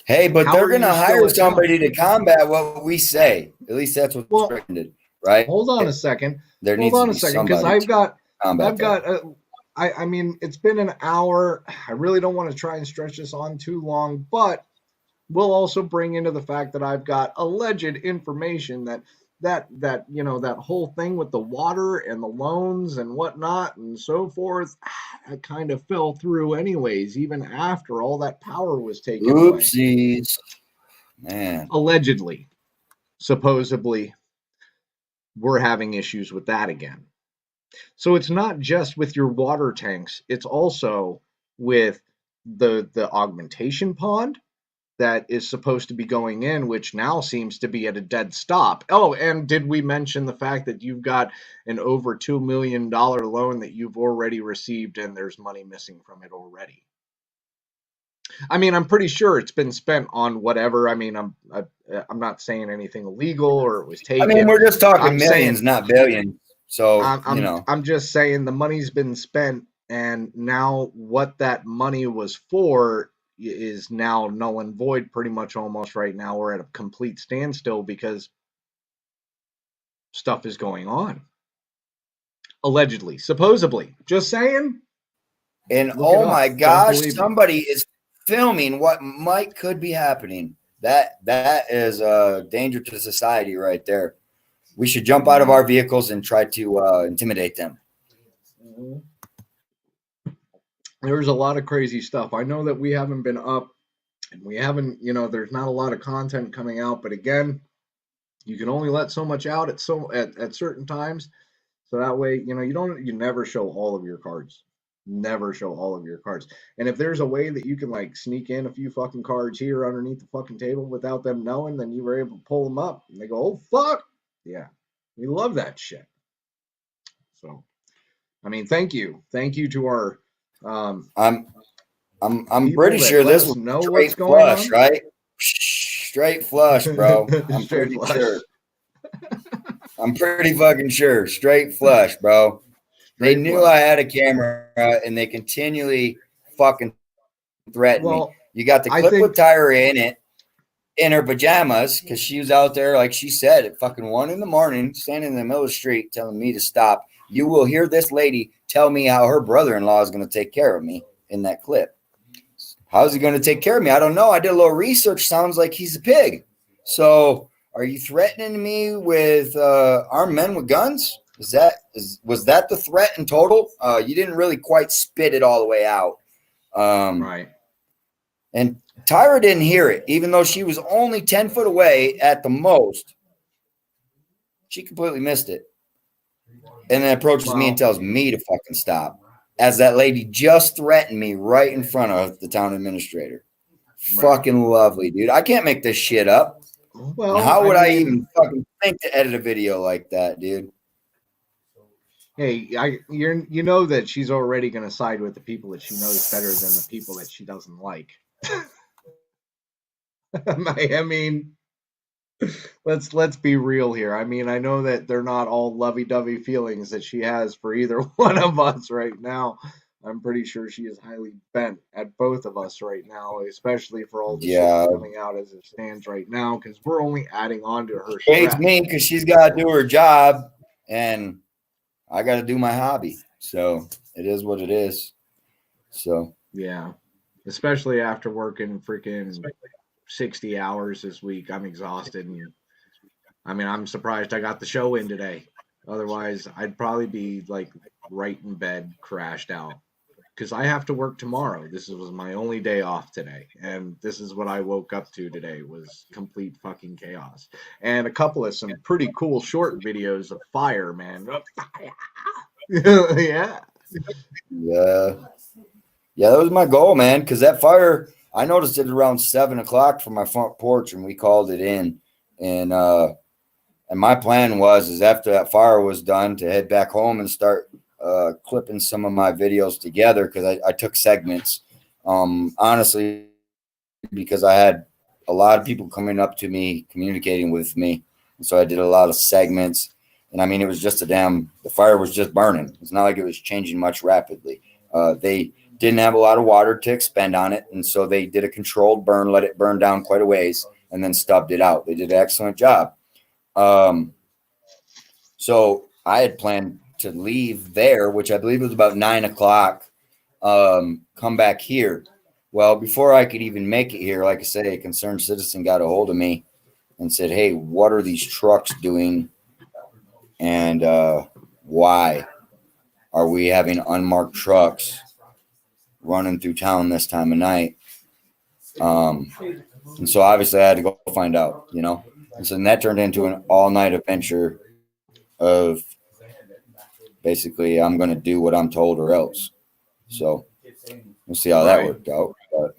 [SPEAKER 6] Hey, but
[SPEAKER 5] How
[SPEAKER 6] they're
[SPEAKER 5] are
[SPEAKER 6] going to
[SPEAKER 5] you still
[SPEAKER 6] hire
[SPEAKER 5] a town?
[SPEAKER 6] somebody to combat what we say. At least that's what's written, right?
[SPEAKER 5] Hold on a second.
[SPEAKER 6] There
[SPEAKER 5] Hold
[SPEAKER 6] needs
[SPEAKER 5] on
[SPEAKER 6] to
[SPEAKER 5] a
[SPEAKER 6] be
[SPEAKER 5] second, because
[SPEAKER 6] somebody
[SPEAKER 5] I've got
[SPEAKER 6] to combat that.
[SPEAKER 5] I mean, it's been an hour. I really don't want to try and stretch this on too long, but we'll also bring into the fact that I've got alleged information that that whole thing with the water and the loans and whatnot and so forth, it kind of fell through anyways, even after all that power was taken away.
[SPEAKER 6] Oopsies. Man.
[SPEAKER 5] Allegedly. Supposedly, we're having issues with that again. So it's not just with your water tanks, it's also with the augmentation pond that is supposed to be going in, which now seems to be at a dead stop. Oh, and did we mention the fact that you've got an over $2 million loan that you've already received, and there's money missing from it already? I mean, I'm pretty sure it's been spent on whatever. I mean, I'm not saying anything illegal or it was taken.
[SPEAKER 6] I mean, we're just talking
[SPEAKER 5] I'm
[SPEAKER 6] millions,
[SPEAKER 5] saying,
[SPEAKER 6] not billions. So,
[SPEAKER 5] I'm just saying the money's been spent, and now what that money was for is now null and void pretty much almost right now. We're at a complete standstill because stuff is going on. Allegedly, supposedly. Just saying.
[SPEAKER 6] And
[SPEAKER 5] Look it
[SPEAKER 6] oh
[SPEAKER 5] up.
[SPEAKER 6] my
[SPEAKER 5] Don't
[SPEAKER 6] gosh,
[SPEAKER 5] believe me.
[SPEAKER 6] somebody is filming what could be happening. That is a danger to society right there. We should jump out of our vehicles and try to intimidate them.
[SPEAKER 5] There's a lot of crazy stuff. I know that we haven't been up, and we haven't, there's not a lot of content coming out, but again, you can only let so much out at certain times. So that way, you never show all of your cards. Never show all of your cards. And if there's a way that you can like sneak in a few fucking cards here underneath the fucking table without them knowing, then you were able to pull them up and they go, "Oh fuck." Yeah. We love that shit. So, I mean, thank you. Thank you to our
[SPEAKER 6] I'm
[SPEAKER 5] people
[SPEAKER 6] pretty
[SPEAKER 5] that
[SPEAKER 6] sure
[SPEAKER 5] let
[SPEAKER 6] this
[SPEAKER 5] us
[SPEAKER 6] was
[SPEAKER 5] know what's
[SPEAKER 6] straight
[SPEAKER 5] going
[SPEAKER 6] flush,
[SPEAKER 5] on.
[SPEAKER 6] right? Straight flush, bro. I'm
[SPEAKER 5] Straight
[SPEAKER 6] pretty
[SPEAKER 5] flush.
[SPEAKER 6] sure. I'm pretty fucking sure. Straight flush, bro. They
[SPEAKER 5] Straight
[SPEAKER 6] knew
[SPEAKER 5] flush.
[SPEAKER 6] I had a camera, and they continually fucking threatened me.
[SPEAKER 5] Well,
[SPEAKER 6] You got the
[SPEAKER 5] I
[SPEAKER 6] clip
[SPEAKER 5] think
[SPEAKER 6] with Tyra in her pajamas, because she was out there, like she said, at fucking 1 a.m, standing in the middle of the street telling me to stop. You will hear this lady tell me how her brother-in-law is going to take care of me in that clip. How's he going to take care of me? I don't know. I did a little research. Sounds like he's a pig. So are you threatening me with armed men with guns? Was that the threat in total? You didn't really quite spit it all the way out.
[SPEAKER 5] right.
[SPEAKER 6] And Tyra didn't hear it, even though she was only 10 foot away at the most. She completely missed it. And then approaches me and tells me to fucking stop, as that lady just threatened me right in front of the town administrator. Right. Fucking lovely, dude. I can't make this shit up.
[SPEAKER 5] Well,
[SPEAKER 6] and how would I even fucking think to edit a video like that, dude?
[SPEAKER 5] Hey, you know that she's already going to side with the people that she knows better than the people that she doesn't like. I mean, let's be real here. I mean, I know that they're not all lovey-dovey feelings that she has for either one of us right now. I'm pretty sure she is highly bent at both of us right now, especially for all the shit that's coming out as it stands right now, because we're only adding on to her stress.
[SPEAKER 6] Hates me because she's got to do her job, and I got to do my hobby. So it is what it is. So
[SPEAKER 5] yeah, especially after working freaking 60 hours this week, I'm exhausted. And I mean, I'm surprised I got the show in today. Otherwise, I'd probably be like right in bed, crashed out. because I have to work tomorrow. This was my only day off today, and this is what I woke up to today was complete fucking chaos. And a couple of some pretty cool short videos of fire, man. Yeah.
[SPEAKER 6] Yeah. Yeah, that was my goal, man, because that fire, I noticed it around 7 o'clock from my front porch, and we called it in. And my plan is after that fire was done to head back home and start clipping some of my videos together, because I took segments, honestly, because I had a lot of people coming up to me, communicating with me. And so I did a lot of segments. And I mean, it was just the fire was just burning. It's not like it was changing much rapidly. They didn't have a lot of water to expend on it. And so they did a controlled burn, let it burn down quite a ways, and then stubbed it out. They did an excellent job. So I had planned to leave there, which I believe was about 9 o'clock, come back here. Well, before I could even make it here, like I say, a concerned citizen got a hold of me and said, hey, what are these trucks doing? And why are we having unmarked trucks running through town this time of night? And so obviously I had to go find out, you know. And so that turned into an all-night adventure of basically I'm going to do what I'm told or else. So we'll see how that worked out. But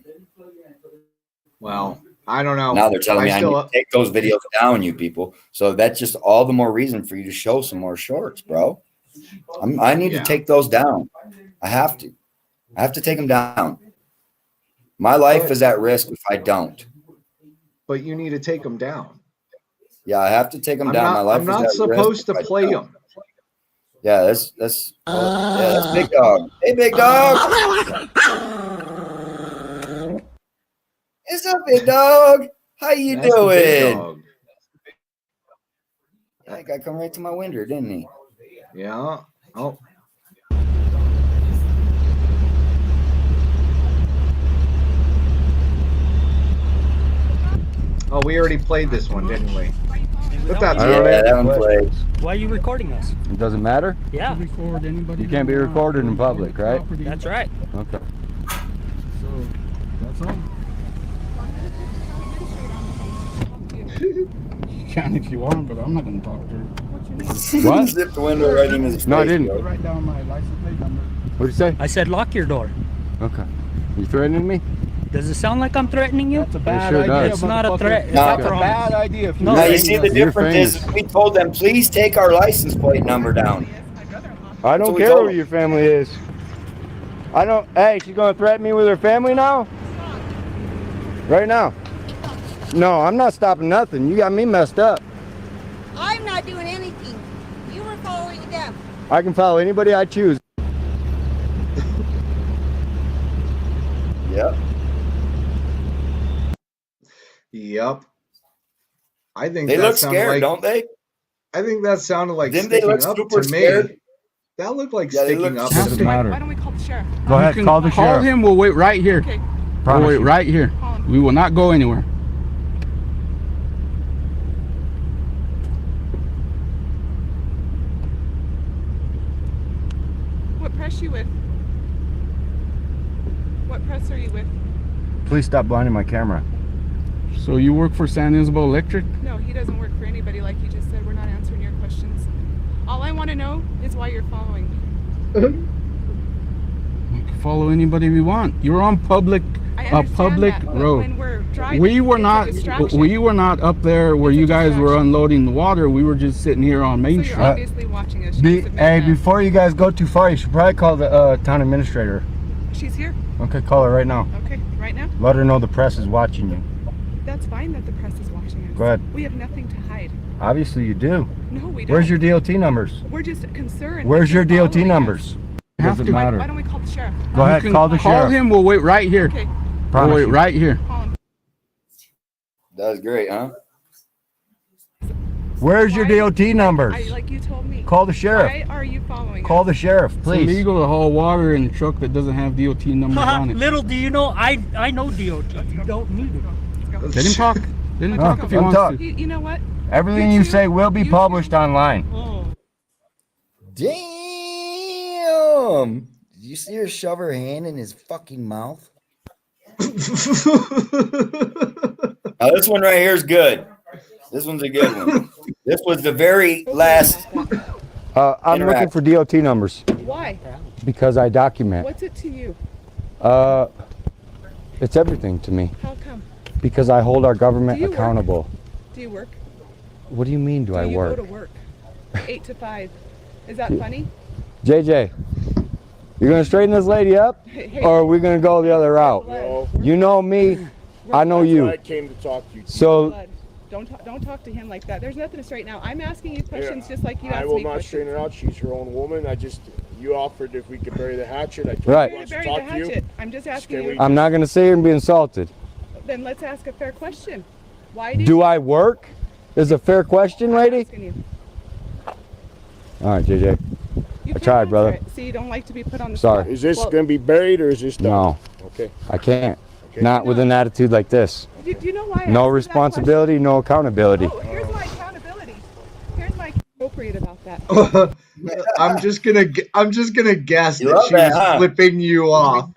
[SPEAKER 5] well, I don't know.
[SPEAKER 6] Now they're telling me I need to take those videos down, you people. So that's just all the more reason for you to show some more shorts, bro. I need to take those down. I have to take them down. My life is at risk if I don't.
[SPEAKER 5] But you need to take them down.
[SPEAKER 6] Yeah, I have to take them down. My life
[SPEAKER 5] I'm not supposed to play them.
[SPEAKER 6] Yeah, that's Big Dog. Hey, Big Dog. What's up, Big Dog? How you doing? That guy come right to my window, didn't he?
[SPEAKER 5] Yeah. Oh. Oh, we already played this one, didn't we? But that's
[SPEAKER 6] that one played.
[SPEAKER 9] Why are you recording us?
[SPEAKER 1] It doesn't matter?
[SPEAKER 9] Yeah.
[SPEAKER 8] Record anybody.
[SPEAKER 1] You can't be recorded in public, right?
[SPEAKER 9] That's right.
[SPEAKER 1] Okay.
[SPEAKER 8] So that's all. You can if you want, but I'm not going to talk to her.
[SPEAKER 1] What?
[SPEAKER 6] Zip the window right in his face.
[SPEAKER 1] No, I didn't.
[SPEAKER 8] Write down my license plate number.
[SPEAKER 1] What'd you say?
[SPEAKER 9] I said lock your door.
[SPEAKER 1] Okay. You threatening me?
[SPEAKER 9] Does it sound like I'm threatening you?
[SPEAKER 8] That's a bad
[SPEAKER 1] sure
[SPEAKER 8] idea.
[SPEAKER 1] does.
[SPEAKER 9] It's not a threat.
[SPEAKER 8] No,
[SPEAKER 9] It's
[SPEAKER 8] it's a bad idea.
[SPEAKER 9] No,
[SPEAKER 6] Now, you see the
[SPEAKER 1] You're
[SPEAKER 6] difference is
[SPEAKER 1] famous.
[SPEAKER 6] we told them, please take our license plate number down.
[SPEAKER 1] I don't care who your family is. I don't. Hey, she's gonna threaten me with her family now? Right now? No, I'm not stopping nothing. You got me messed up.
[SPEAKER 7] I'm not doing anything. You were following them.
[SPEAKER 1] I can follow anybody I choose.
[SPEAKER 6] Yep.
[SPEAKER 5] Yep. I think
[SPEAKER 6] They
[SPEAKER 5] that
[SPEAKER 6] look
[SPEAKER 5] sounded
[SPEAKER 6] scared,
[SPEAKER 5] like,
[SPEAKER 6] don't they?
[SPEAKER 5] I think that sounded like
[SPEAKER 6] Didn't they
[SPEAKER 5] sticking
[SPEAKER 6] look
[SPEAKER 5] up
[SPEAKER 6] super
[SPEAKER 5] to
[SPEAKER 6] scared?
[SPEAKER 5] me. That looked like
[SPEAKER 6] Yeah, they
[SPEAKER 5] sticking
[SPEAKER 6] look
[SPEAKER 5] up
[SPEAKER 6] super
[SPEAKER 5] to me.
[SPEAKER 1] matter.
[SPEAKER 10] Why don't we call the sheriff?
[SPEAKER 1] Go ahead,
[SPEAKER 8] You can
[SPEAKER 1] call the
[SPEAKER 8] call
[SPEAKER 1] sheriff.
[SPEAKER 8] him. We'll wait right here.
[SPEAKER 10] Okay.
[SPEAKER 8] We'll
[SPEAKER 1] Promise
[SPEAKER 8] wait
[SPEAKER 1] you.
[SPEAKER 8] right here.
[SPEAKER 10] Call him.
[SPEAKER 8] We will not go anywhere.
[SPEAKER 10] What press you with? What press are you with?
[SPEAKER 1] Please stop blinding my camera.
[SPEAKER 8] So you work for San Isabel Electric?
[SPEAKER 10] No, he doesn't work for anybody like you just said. We're not answering your questions. All I want to know is why you're following me.
[SPEAKER 8] We can follow anybody we want. You're on public
[SPEAKER 10] I
[SPEAKER 8] a
[SPEAKER 10] understand
[SPEAKER 8] public
[SPEAKER 10] that, but
[SPEAKER 8] road.
[SPEAKER 10] when we're driving,
[SPEAKER 8] We were
[SPEAKER 10] it's a
[SPEAKER 8] not
[SPEAKER 10] distraction.
[SPEAKER 8] we were not up there where
[SPEAKER 10] It's a
[SPEAKER 8] you guys were
[SPEAKER 10] distraction.
[SPEAKER 8] unloading the water. We were just sitting here on Main
[SPEAKER 10] So you're
[SPEAKER 8] Street.
[SPEAKER 10] obviously watching us. You just admit
[SPEAKER 1] Hey,
[SPEAKER 10] that.
[SPEAKER 1] before you guys go too far, you should probably call the town administrator.
[SPEAKER 10] She's here.
[SPEAKER 1] Okay, call her right now.
[SPEAKER 10] Okay, right now?
[SPEAKER 1] Let her know the press is watching you.
[SPEAKER 10] That's fine that the press is watching us.
[SPEAKER 1] Go ahead.
[SPEAKER 10] We have nothing to hide.
[SPEAKER 1] Obviously you do.
[SPEAKER 10] No, we don't.
[SPEAKER 1] Where's your DOT numbers?
[SPEAKER 10] We're just concerned.
[SPEAKER 1] Where's
[SPEAKER 10] that
[SPEAKER 1] your
[SPEAKER 10] you're
[SPEAKER 1] DOT
[SPEAKER 10] following
[SPEAKER 1] numbers?
[SPEAKER 10] us.
[SPEAKER 1] Doesn't
[SPEAKER 8] to.
[SPEAKER 10] Why
[SPEAKER 1] matter.
[SPEAKER 10] don't we call the sheriff?
[SPEAKER 1] Go ahead,
[SPEAKER 8] You can
[SPEAKER 1] call the sheriff.
[SPEAKER 8] him. We'll wait right here.
[SPEAKER 10] Okay,
[SPEAKER 8] We'll
[SPEAKER 1] Promise
[SPEAKER 8] wait
[SPEAKER 1] you.
[SPEAKER 8] right here.
[SPEAKER 10] call him.
[SPEAKER 6] That was great, huh?
[SPEAKER 1] Where's your
[SPEAKER 10] Why-
[SPEAKER 1] DOT numbers?
[SPEAKER 10] like you told me.
[SPEAKER 1] Call the sheriff.
[SPEAKER 10] Why are you following
[SPEAKER 1] Call
[SPEAKER 10] us?
[SPEAKER 1] the sheriff,
[SPEAKER 8] It's
[SPEAKER 1] please.
[SPEAKER 8] illegal to haul water in a truck that doesn't have DOT numbers on it.
[SPEAKER 9] Little do you know, I know DOT. You don't need it.
[SPEAKER 10] Let's go.
[SPEAKER 8] Let him talk. Let him talk if he
[SPEAKER 1] let him
[SPEAKER 8] wants
[SPEAKER 1] talk.
[SPEAKER 8] to.
[SPEAKER 10] You know what?
[SPEAKER 1] Everything you say will be published online.
[SPEAKER 9] Oh.
[SPEAKER 6] Damn. Did you see her shove her hand in his fucking mouth? Now this one right here is good. This one's a good one. This was the very last.
[SPEAKER 1] I'm looking for DOT numbers.
[SPEAKER 12] Why?
[SPEAKER 1] Because I document.
[SPEAKER 12] What's it to you?
[SPEAKER 1] It's everything to me.
[SPEAKER 12] How come?
[SPEAKER 1] Because I hold our government
[SPEAKER 12] Do you
[SPEAKER 1] accountable.
[SPEAKER 12] Work? Do you work?
[SPEAKER 1] What do you mean, do I work?
[SPEAKER 12] Do you go to work? 8 to 5. Is that funny?
[SPEAKER 1] JJ, you're going to straighten this lady up? Or are we going to go the other route?
[SPEAKER 12] No.
[SPEAKER 1] You know me. I know you.
[SPEAKER 13] I came to talk to you.
[SPEAKER 1] So,
[SPEAKER 12] don't talk to him like that. There's nothing to straighten out. I'm asking you questions just like you asked me.
[SPEAKER 13] I will not straighten her out. She's her own woman. You offered if we could bury the hatchet. I told
[SPEAKER 1] right.
[SPEAKER 13] you
[SPEAKER 12] To
[SPEAKER 13] to
[SPEAKER 12] bury
[SPEAKER 13] talk
[SPEAKER 12] the
[SPEAKER 13] to
[SPEAKER 12] hatchet.
[SPEAKER 13] you.
[SPEAKER 12] I'm just asking you.
[SPEAKER 1] I'm not going to sit here and be insulted.
[SPEAKER 12] Then let's ask a fair question. Why
[SPEAKER 1] do I work? Is a fair question, lady? All right, JJ. I tried, brother.
[SPEAKER 12] So you don't like to be put on the
[SPEAKER 1] Sorry.
[SPEAKER 12] spot.
[SPEAKER 13] Is this going to be buried or is this done?
[SPEAKER 1] No.
[SPEAKER 13] Okay.
[SPEAKER 1] I can't.
[SPEAKER 13] Okay.
[SPEAKER 1] Not with an attitude like this.
[SPEAKER 12] Do you know why?
[SPEAKER 1] No responsibility, no accountability.
[SPEAKER 12] Oh, here's my accountability. Here's my appropriate about that.
[SPEAKER 5] I'm just gonna guess
[SPEAKER 6] You
[SPEAKER 5] that
[SPEAKER 6] love
[SPEAKER 5] she
[SPEAKER 6] that,
[SPEAKER 5] was
[SPEAKER 6] huh?
[SPEAKER 5] flipping you off.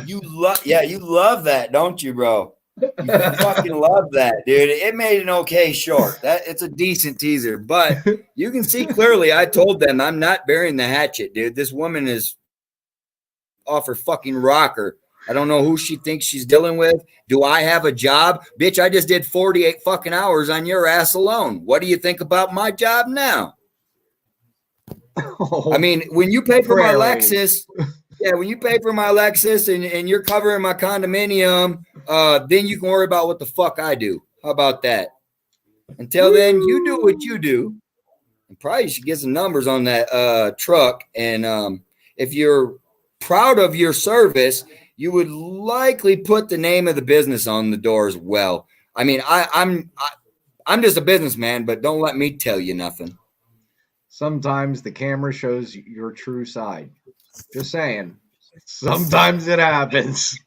[SPEAKER 6] You love that, don't you, bro? You fucking love that, dude. It made an okay short. It's a decent teaser, but you can see clearly I told them I'm not burying the hatchet, dude. This woman is off her fucking rocker. I don't know who she thinks she's dealing with. Do I have a job? Bitch, I just did 48 fucking hours on your ass alone. What do you think about my job now? I mean, when you pay for my Lexus, when you pay for my Lexus and you're covering my condominium, then you can worry about what the fuck I do. How about that? Until then, you do what you do. And probably you should get some numbers on that truck. And if you're proud of your service, you would likely put the name of the business on the door as well. I mean, I'm just a businessman, but don't let me tell you nothing.
[SPEAKER 5] Sometimes the camera shows your true side. Just saying. Sometimes it happens.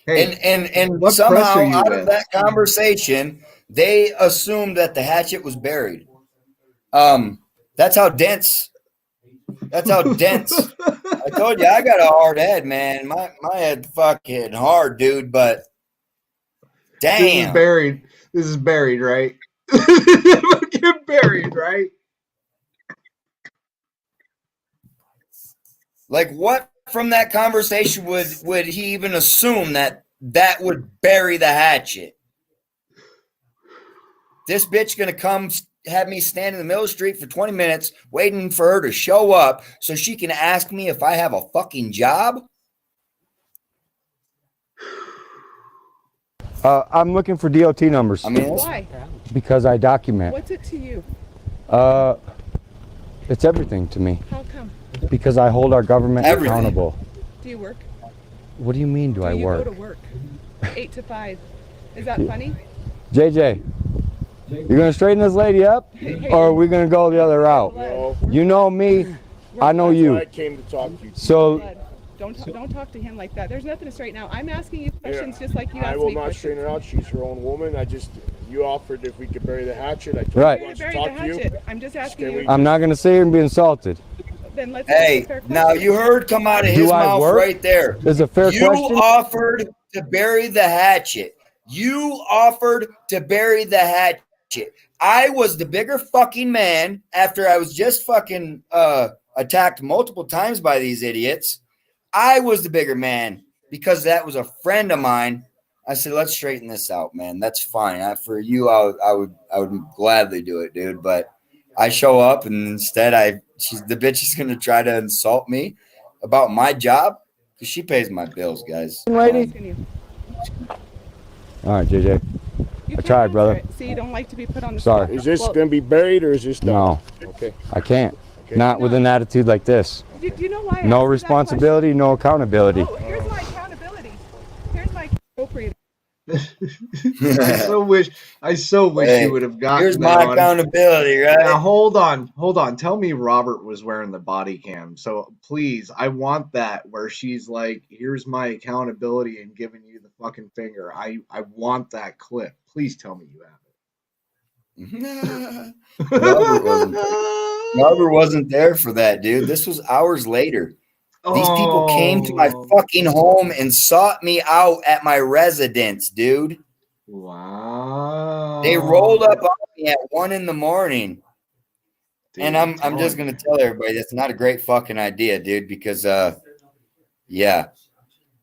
[SPEAKER 5] Hey,
[SPEAKER 6] and
[SPEAKER 5] what
[SPEAKER 6] somehow
[SPEAKER 5] press are you
[SPEAKER 6] out
[SPEAKER 5] with?
[SPEAKER 6] of that conversation, they assumed that the hatchet was buried. That's how dense. That's how dense. I told you I got a hard head, man. My head fucking hard, dude. But damn,
[SPEAKER 5] This is buried. This is buried, right? Fucking buried, right?
[SPEAKER 6] Like, what from that conversation would he even assume that would bury the hatchet? This bitch gonna come have me stand in the middle of the street for 20 minutes waiting for her to show up so she can ask me if I have a fucking job?
[SPEAKER 1] I'm looking for DOT numbers.
[SPEAKER 6] I mean,
[SPEAKER 12] Why?
[SPEAKER 1] Because I document.
[SPEAKER 12] What's it to you?
[SPEAKER 1] It's everything to me.
[SPEAKER 12] How come?
[SPEAKER 1] Because I hold our government accountable.
[SPEAKER 12] Do you work?
[SPEAKER 1] What do you mean, do I work?
[SPEAKER 12] Do you go to work? 8 to 5. Is that funny?
[SPEAKER 1] JJ, you're going to straighten this lady up? Or are we going to go the other route?
[SPEAKER 13] No.
[SPEAKER 1] You know me. I know you.
[SPEAKER 13] I came to talk to you.
[SPEAKER 1] So,
[SPEAKER 12] don't talk to him like that. There's nothing to straighten out. I'm asking you questions just like you asked me.
[SPEAKER 13] I will not
[SPEAKER 12] questions.
[SPEAKER 13] straighten her out. She's her own woman. You offered if we could bury the hatchet. I told
[SPEAKER 1] right.
[SPEAKER 13] you
[SPEAKER 12] To
[SPEAKER 13] to
[SPEAKER 12] bury
[SPEAKER 13] talk
[SPEAKER 12] the
[SPEAKER 13] to you.
[SPEAKER 12] hatchet. I'm just asking you.
[SPEAKER 1] I'm not going to sit here and be insulted.
[SPEAKER 12] Then let's
[SPEAKER 6] hey, now you heard come out of his mouth right there.
[SPEAKER 1] Is a fair
[SPEAKER 6] you
[SPEAKER 1] question?
[SPEAKER 6] You offered to bury the hatchet. You offered to bury the hatchet. I was the bigger fucking man after I was just fucking attacked multiple times by these idiots. I was the bigger man because that was a friend of mine. I said, let's straighten this out, man. That's fine. For you, I would gladly do it, dude. But I show up and instead the bitch is gonna try to insult me about my job because she pays my bills, guys.
[SPEAKER 1] Lady. All right, JJ. I tried, brother.
[SPEAKER 12] So you don't like to be put on the
[SPEAKER 1] Sorry.
[SPEAKER 12] spot.
[SPEAKER 13] Is this going to be buried or is this done?
[SPEAKER 1] No.
[SPEAKER 13] Okay.
[SPEAKER 1] I can't. Not with an attitude like this.
[SPEAKER 12] Do you know why?
[SPEAKER 1] No responsibility, no accountability.
[SPEAKER 12] Oh, here's my accountability. Here's my appropriate.
[SPEAKER 5] I so wish you would have gotten.
[SPEAKER 6] Here's my accountability, right?
[SPEAKER 5] Now hold on. Tell me Robert was wearing the body cam. So please, I want that where she's like, "Here's my accountability," and giving you the fucking finger. I want that clip. Please tell me you have it.
[SPEAKER 6] Robert wasn't. Robert wasn't there for that, dude. This was hours later. These people came to my fucking home and sought me out at my residence, dude.
[SPEAKER 5] Wow.
[SPEAKER 6] They rolled up on me at 1 a.m. Dude, and I'm just gonna tell everybody that's not a great fucking idea, dude, because yeah,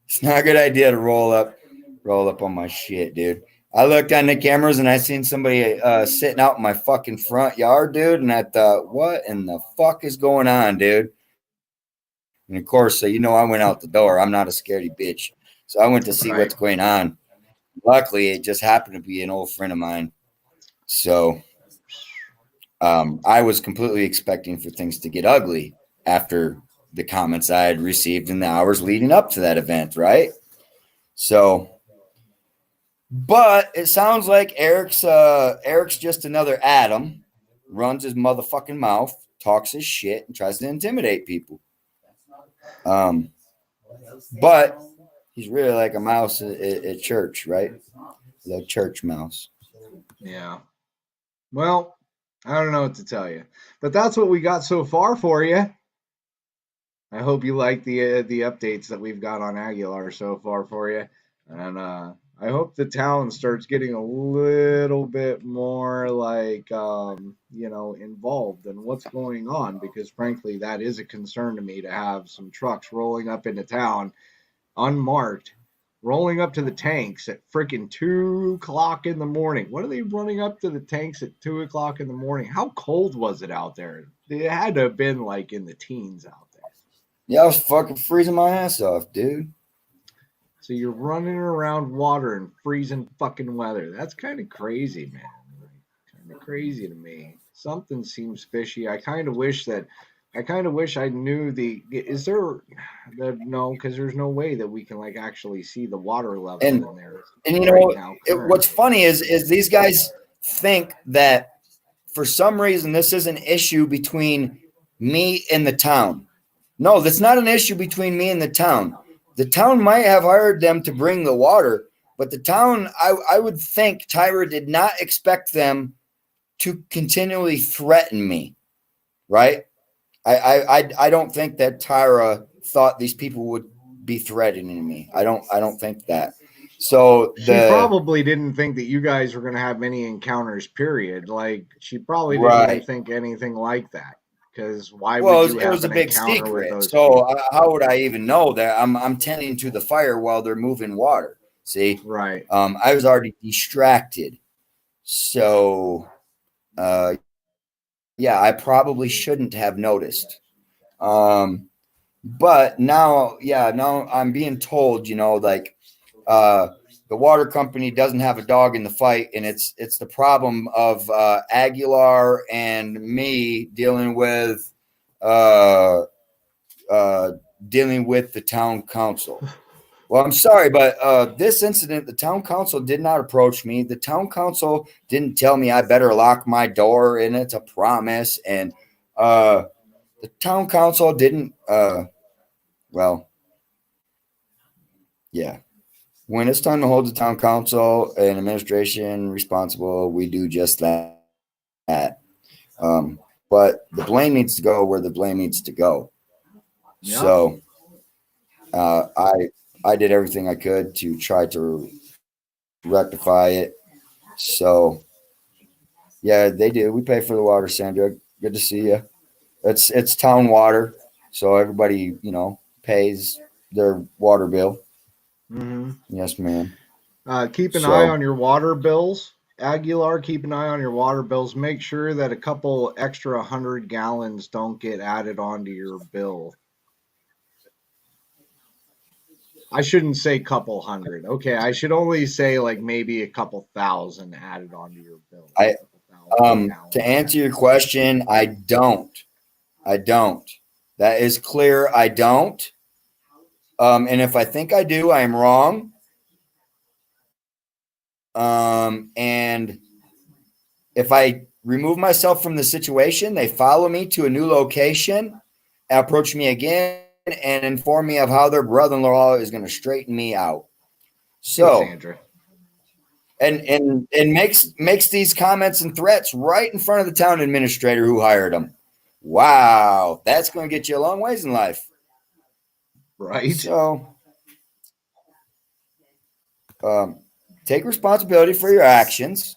[SPEAKER 6] it's not a good idea to roll up on my shit, dude. I looked on the cameras and I seen somebody sitting out in my fucking front yard, dude, and I thought, what in the fuck is going on, dude? And of course, so I went out the door. I'm not a scaredy bitch. So I went to see what's going on. Luckily, it just happened to be an old friend of mine. So I was completely expecting for things to get ugly after the comments I had received in the hours leading up to that event, right? So, but it sounds like Eric's just another Adam, runs his motherfucking mouth, talks his shit, and tries to intimidate people. But he's really like a mouse at church, right? The church mouse.
[SPEAKER 5] Yeah. Well, I don't know what to tell you, but that's what we got so far for you. I hope you like the updates that we've got on Aguilar so far for you, and I hope the town starts getting a little bit more like involved in what's going on, because frankly, that is a concern to me, to have some trucks rolling up into town unmarked, rolling up to the tanks at freaking 2:00 in the morning. What are they running up to the tanks at 2:00 in the morning? How cold was it out there? It had to have been like in the teens out there.
[SPEAKER 6] Yeah, I was fucking freezing my ass off, dude.
[SPEAKER 5] So you're running around water in freezing fucking weather. That's kind of crazy, man. Kind of crazy to me. Something seems fishy. I kind of wish I knew no, because there's no way that we can like actually see the water level in there.
[SPEAKER 6] And what's funny is these guys think that for some reason this is an issue between me and the town. No, that's not an issue between me and the town. The town might have hired them to bring the water, but the town, I would think Tyra did not expect them to continually threaten me, right? I don't think that Tyra thought these people would be threatening me. I don't think that. So
[SPEAKER 5] she probably didn't think that you guys were going to have many encounters. Period. Like she probably didn't even think anything like that. Because why would you have an encounter with those
[SPEAKER 6] people? So how would I even know that I'm tending to the fire while they're moving water? See,
[SPEAKER 5] right?
[SPEAKER 6] I was already distracted. So, yeah, I probably shouldn't have noticed. But now I'm being told, the water company doesn't have a dog in the fight, and it's the problem of Aguilar and me dealing with the town council. Well, I'm sorry, but this incident, the town council did not approach me. The town council didn't tell me I better lock my door, and it's a promise. And the town council didn't. Yeah. When it's time to hold the town council and administration responsible, we do just that. But the blame needs to go where the blame needs to go. Yep. So I did everything I could to try to rectify it. So yeah, they do. We pay for the water, Sandra. Good to see you. It's town water, so everybody pays their water bill.
[SPEAKER 5] Mm-hmm.
[SPEAKER 6] Yes, ma'am.
[SPEAKER 5] Keep an eye on your water bills, Aguilar. Keep an eye on your water bills. Make sure that a couple extra 100 gallons don't get added onto your bill. I shouldn't say couple hundred. Okay, I should only say like maybe a couple thousand added onto your bill.
[SPEAKER 6] To answer your question, I don't. That is clear. I don't. And if I think I do, I am wrong. And if I remove myself from the situation, they follow me to a new location, approach me again, and inform me of how their brother-in-law is going to straighten me out. So, hey, Sandra. And makes these comments and threats right in front of the town administrator who hired them. Wow, that's going to get you a long ways in life.
[SPEAKER 5] Right.
[SPEAKER 6] So, take responsibility for your actions.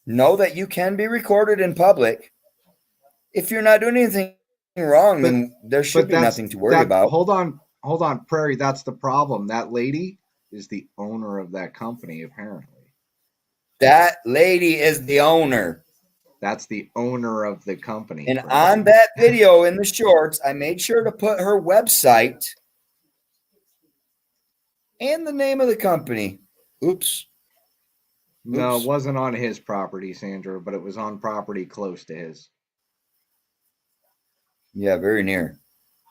[SPEAKER 6] Know that you can be recorded in public. If you're not doing anything wrong, then there should be nothing to worry about.
[SPEAKER 5] Hold on, Prairie. That's the problem. That lady is the owner of that company, apparently.
[SPEAKER 6] That lady is the owner.
[SPEAKER 5] That's the owner of the company.
[SPEAKER 6] And on that video in the shorts, I made sure to put her website and the name of the company. Oops.
[SPEAKER 5] No, it wasn't on his property, Sandra, but it was on property close to his.
[SPEAKER 6] Yeah, very near.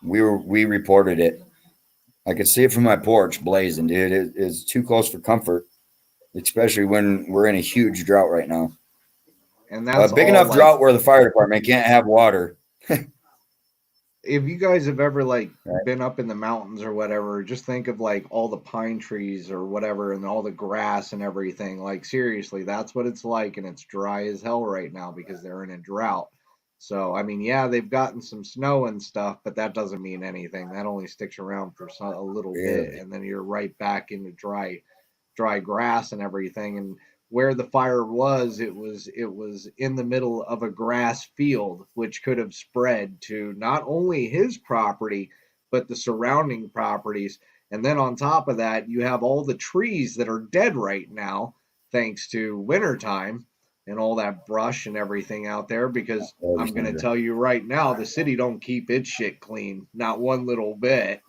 [SPEAKER 6] We reported it. I could see it from my porch blazing, dude. It is too close for comfort, especially when we're in a huge drought right now.
[SPEAKER 5] And that's
[SPEAKER 6] a big enough drought where the fire department can't have water.
[SPEAKER 5] If you guys have ever been up in the mountains or whatever, just think of all the pine trees or whatever and all the grass and everything. Like seriously, that's what it's like, and it's dry as hell right now because they're in a drought. So I mean, yeah, they've gotten some snow and stuff, but that doesn't mean anything. That only sticks around for a little bit, and then you're right back into dry grass and everything. And where the fire was, it was in the middle of a grass field, which could have spread to not only his property, but the surrounding properties. And then on top of that, you have all the trees that are dead right now, thanks to wintertime and all that brush and everything out there. Because I'm going to tell you right now, the city don't keep its shit clean, not one little bit.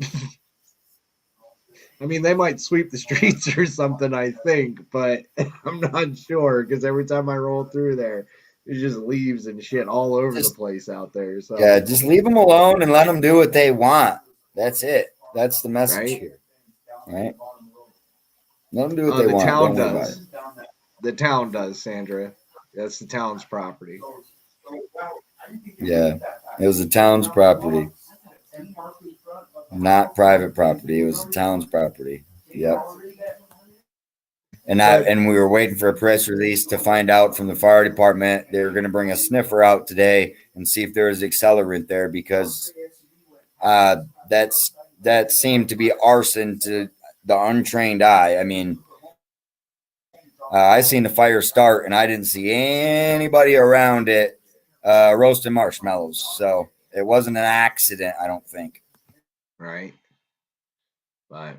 [SPEAKER 5] I mean, they might sweep the streets or something, I think, but I'm not sure because every time I roll through there, there's just leaves and shit all over the place out there. So
[SPEAKER 6] yeah, just leave them alone and let them do what they want. That's it. That's the message here. Right? Let them do what they want. Don't worry about it.
[SPEAKER 5] The town does, Sandra. That's the town's property.
[SPEAKER 6] Yeah, it was the town's property. Not private property. It was the town's property. Yep. And we were waiting for a press release to find out from the fire department. They were going to bring a sniffer out today and see if there was accelerant there because that seemed to be arson to the untrained eye. I mean, I seen the fire start and I didn't see anybody around it roasting marshmallows. So it wasn't an accident, I don't think.
[SPEAKER 5] Right. But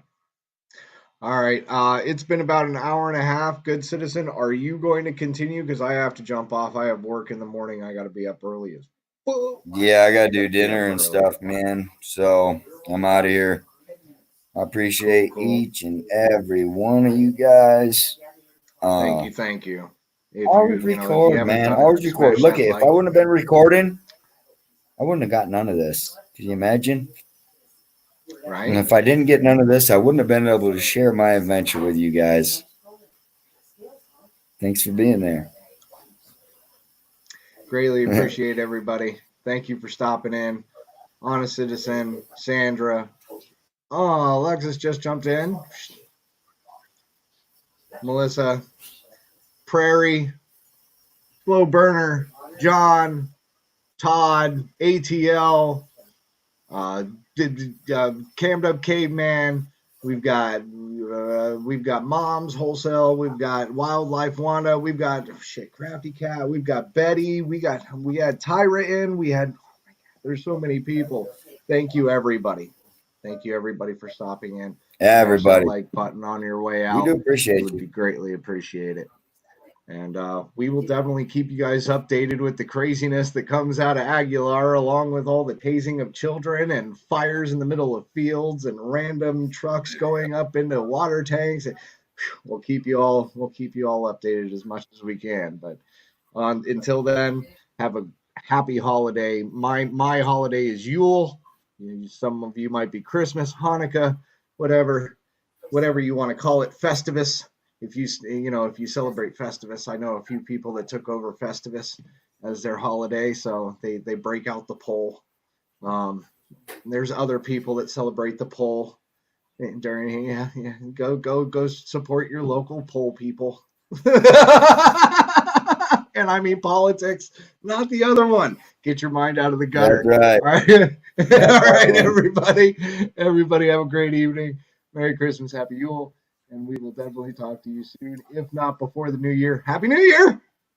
[SPEAKER 5] all right. It's been about an hour and a half. Good citizen. Are you going to continue? Because I have to jump off. I have work in the morning. I got to be up early as well.
[SPEAKER 6] Yeah, I got to do dinner and stuff, man. So I'm out of here. I appreciate each and every one of you guys.
[SPEAKER 5] Thank you.
[SPEAKER 6] Always record, man. Always record. Look, if I wouldn't have been recording, I wouldn't have got none of this. Can you imagine?
[SPEAKER 5] Right.
[SPEAKER 6] And if I didn't get none of this, I wouldn't have been able to share my adventure with you guys. Thanks for being there.
[SPEAKER 5] Greatly appreciate everybody. Thank you for stopping in. Honest Citizen, Sandra. Oh, Alexis just jumped in. Melissa, Prairie, Slow Burner, John, Todd, ATL, Cammed Up Caveman. We've got Moms Wholesale. We've got Wildlife Wanda. We've got Crafty Cat. We've got Betty. We had Tyra in. There's so many people. Thank you, everybody. Thank you, everybody, for stopping in.
[SPEAKER 6] Everybody.
[SPEAKER 5] Smash that like button on your way out.
[SPEAKER 6] We do appreciate
[SPEAKER 5] it. Would be greatly appreciated. And we will definitely keep you guys updated with the craziness that comes out of Aguilar, along with all the tasing of children and fires in the middle of fields and random trucks going up into water tanks. We'll keep you all updated as much as we can. But until then, have a happy holiday. My holiday is Yule. Some of you might be Christmas, Hanukkah, whatever you want to call it, Festivus. If you celebrate Festivus, I know a few people that took over Festivus as their holiday, so they break out the pole. There's other people that celebrate the pole during go support your local pole people. And I mean politics, not the other one. Get your mind out of the gutter.
[SPEAKER 6] That's right.
[SPEAKER 5] All right. All right, everybody. Everybody have a great evening. Merry Christmas, Happy Yule. And we will definitely talk to you soon. If not before the new year, Happy New Year.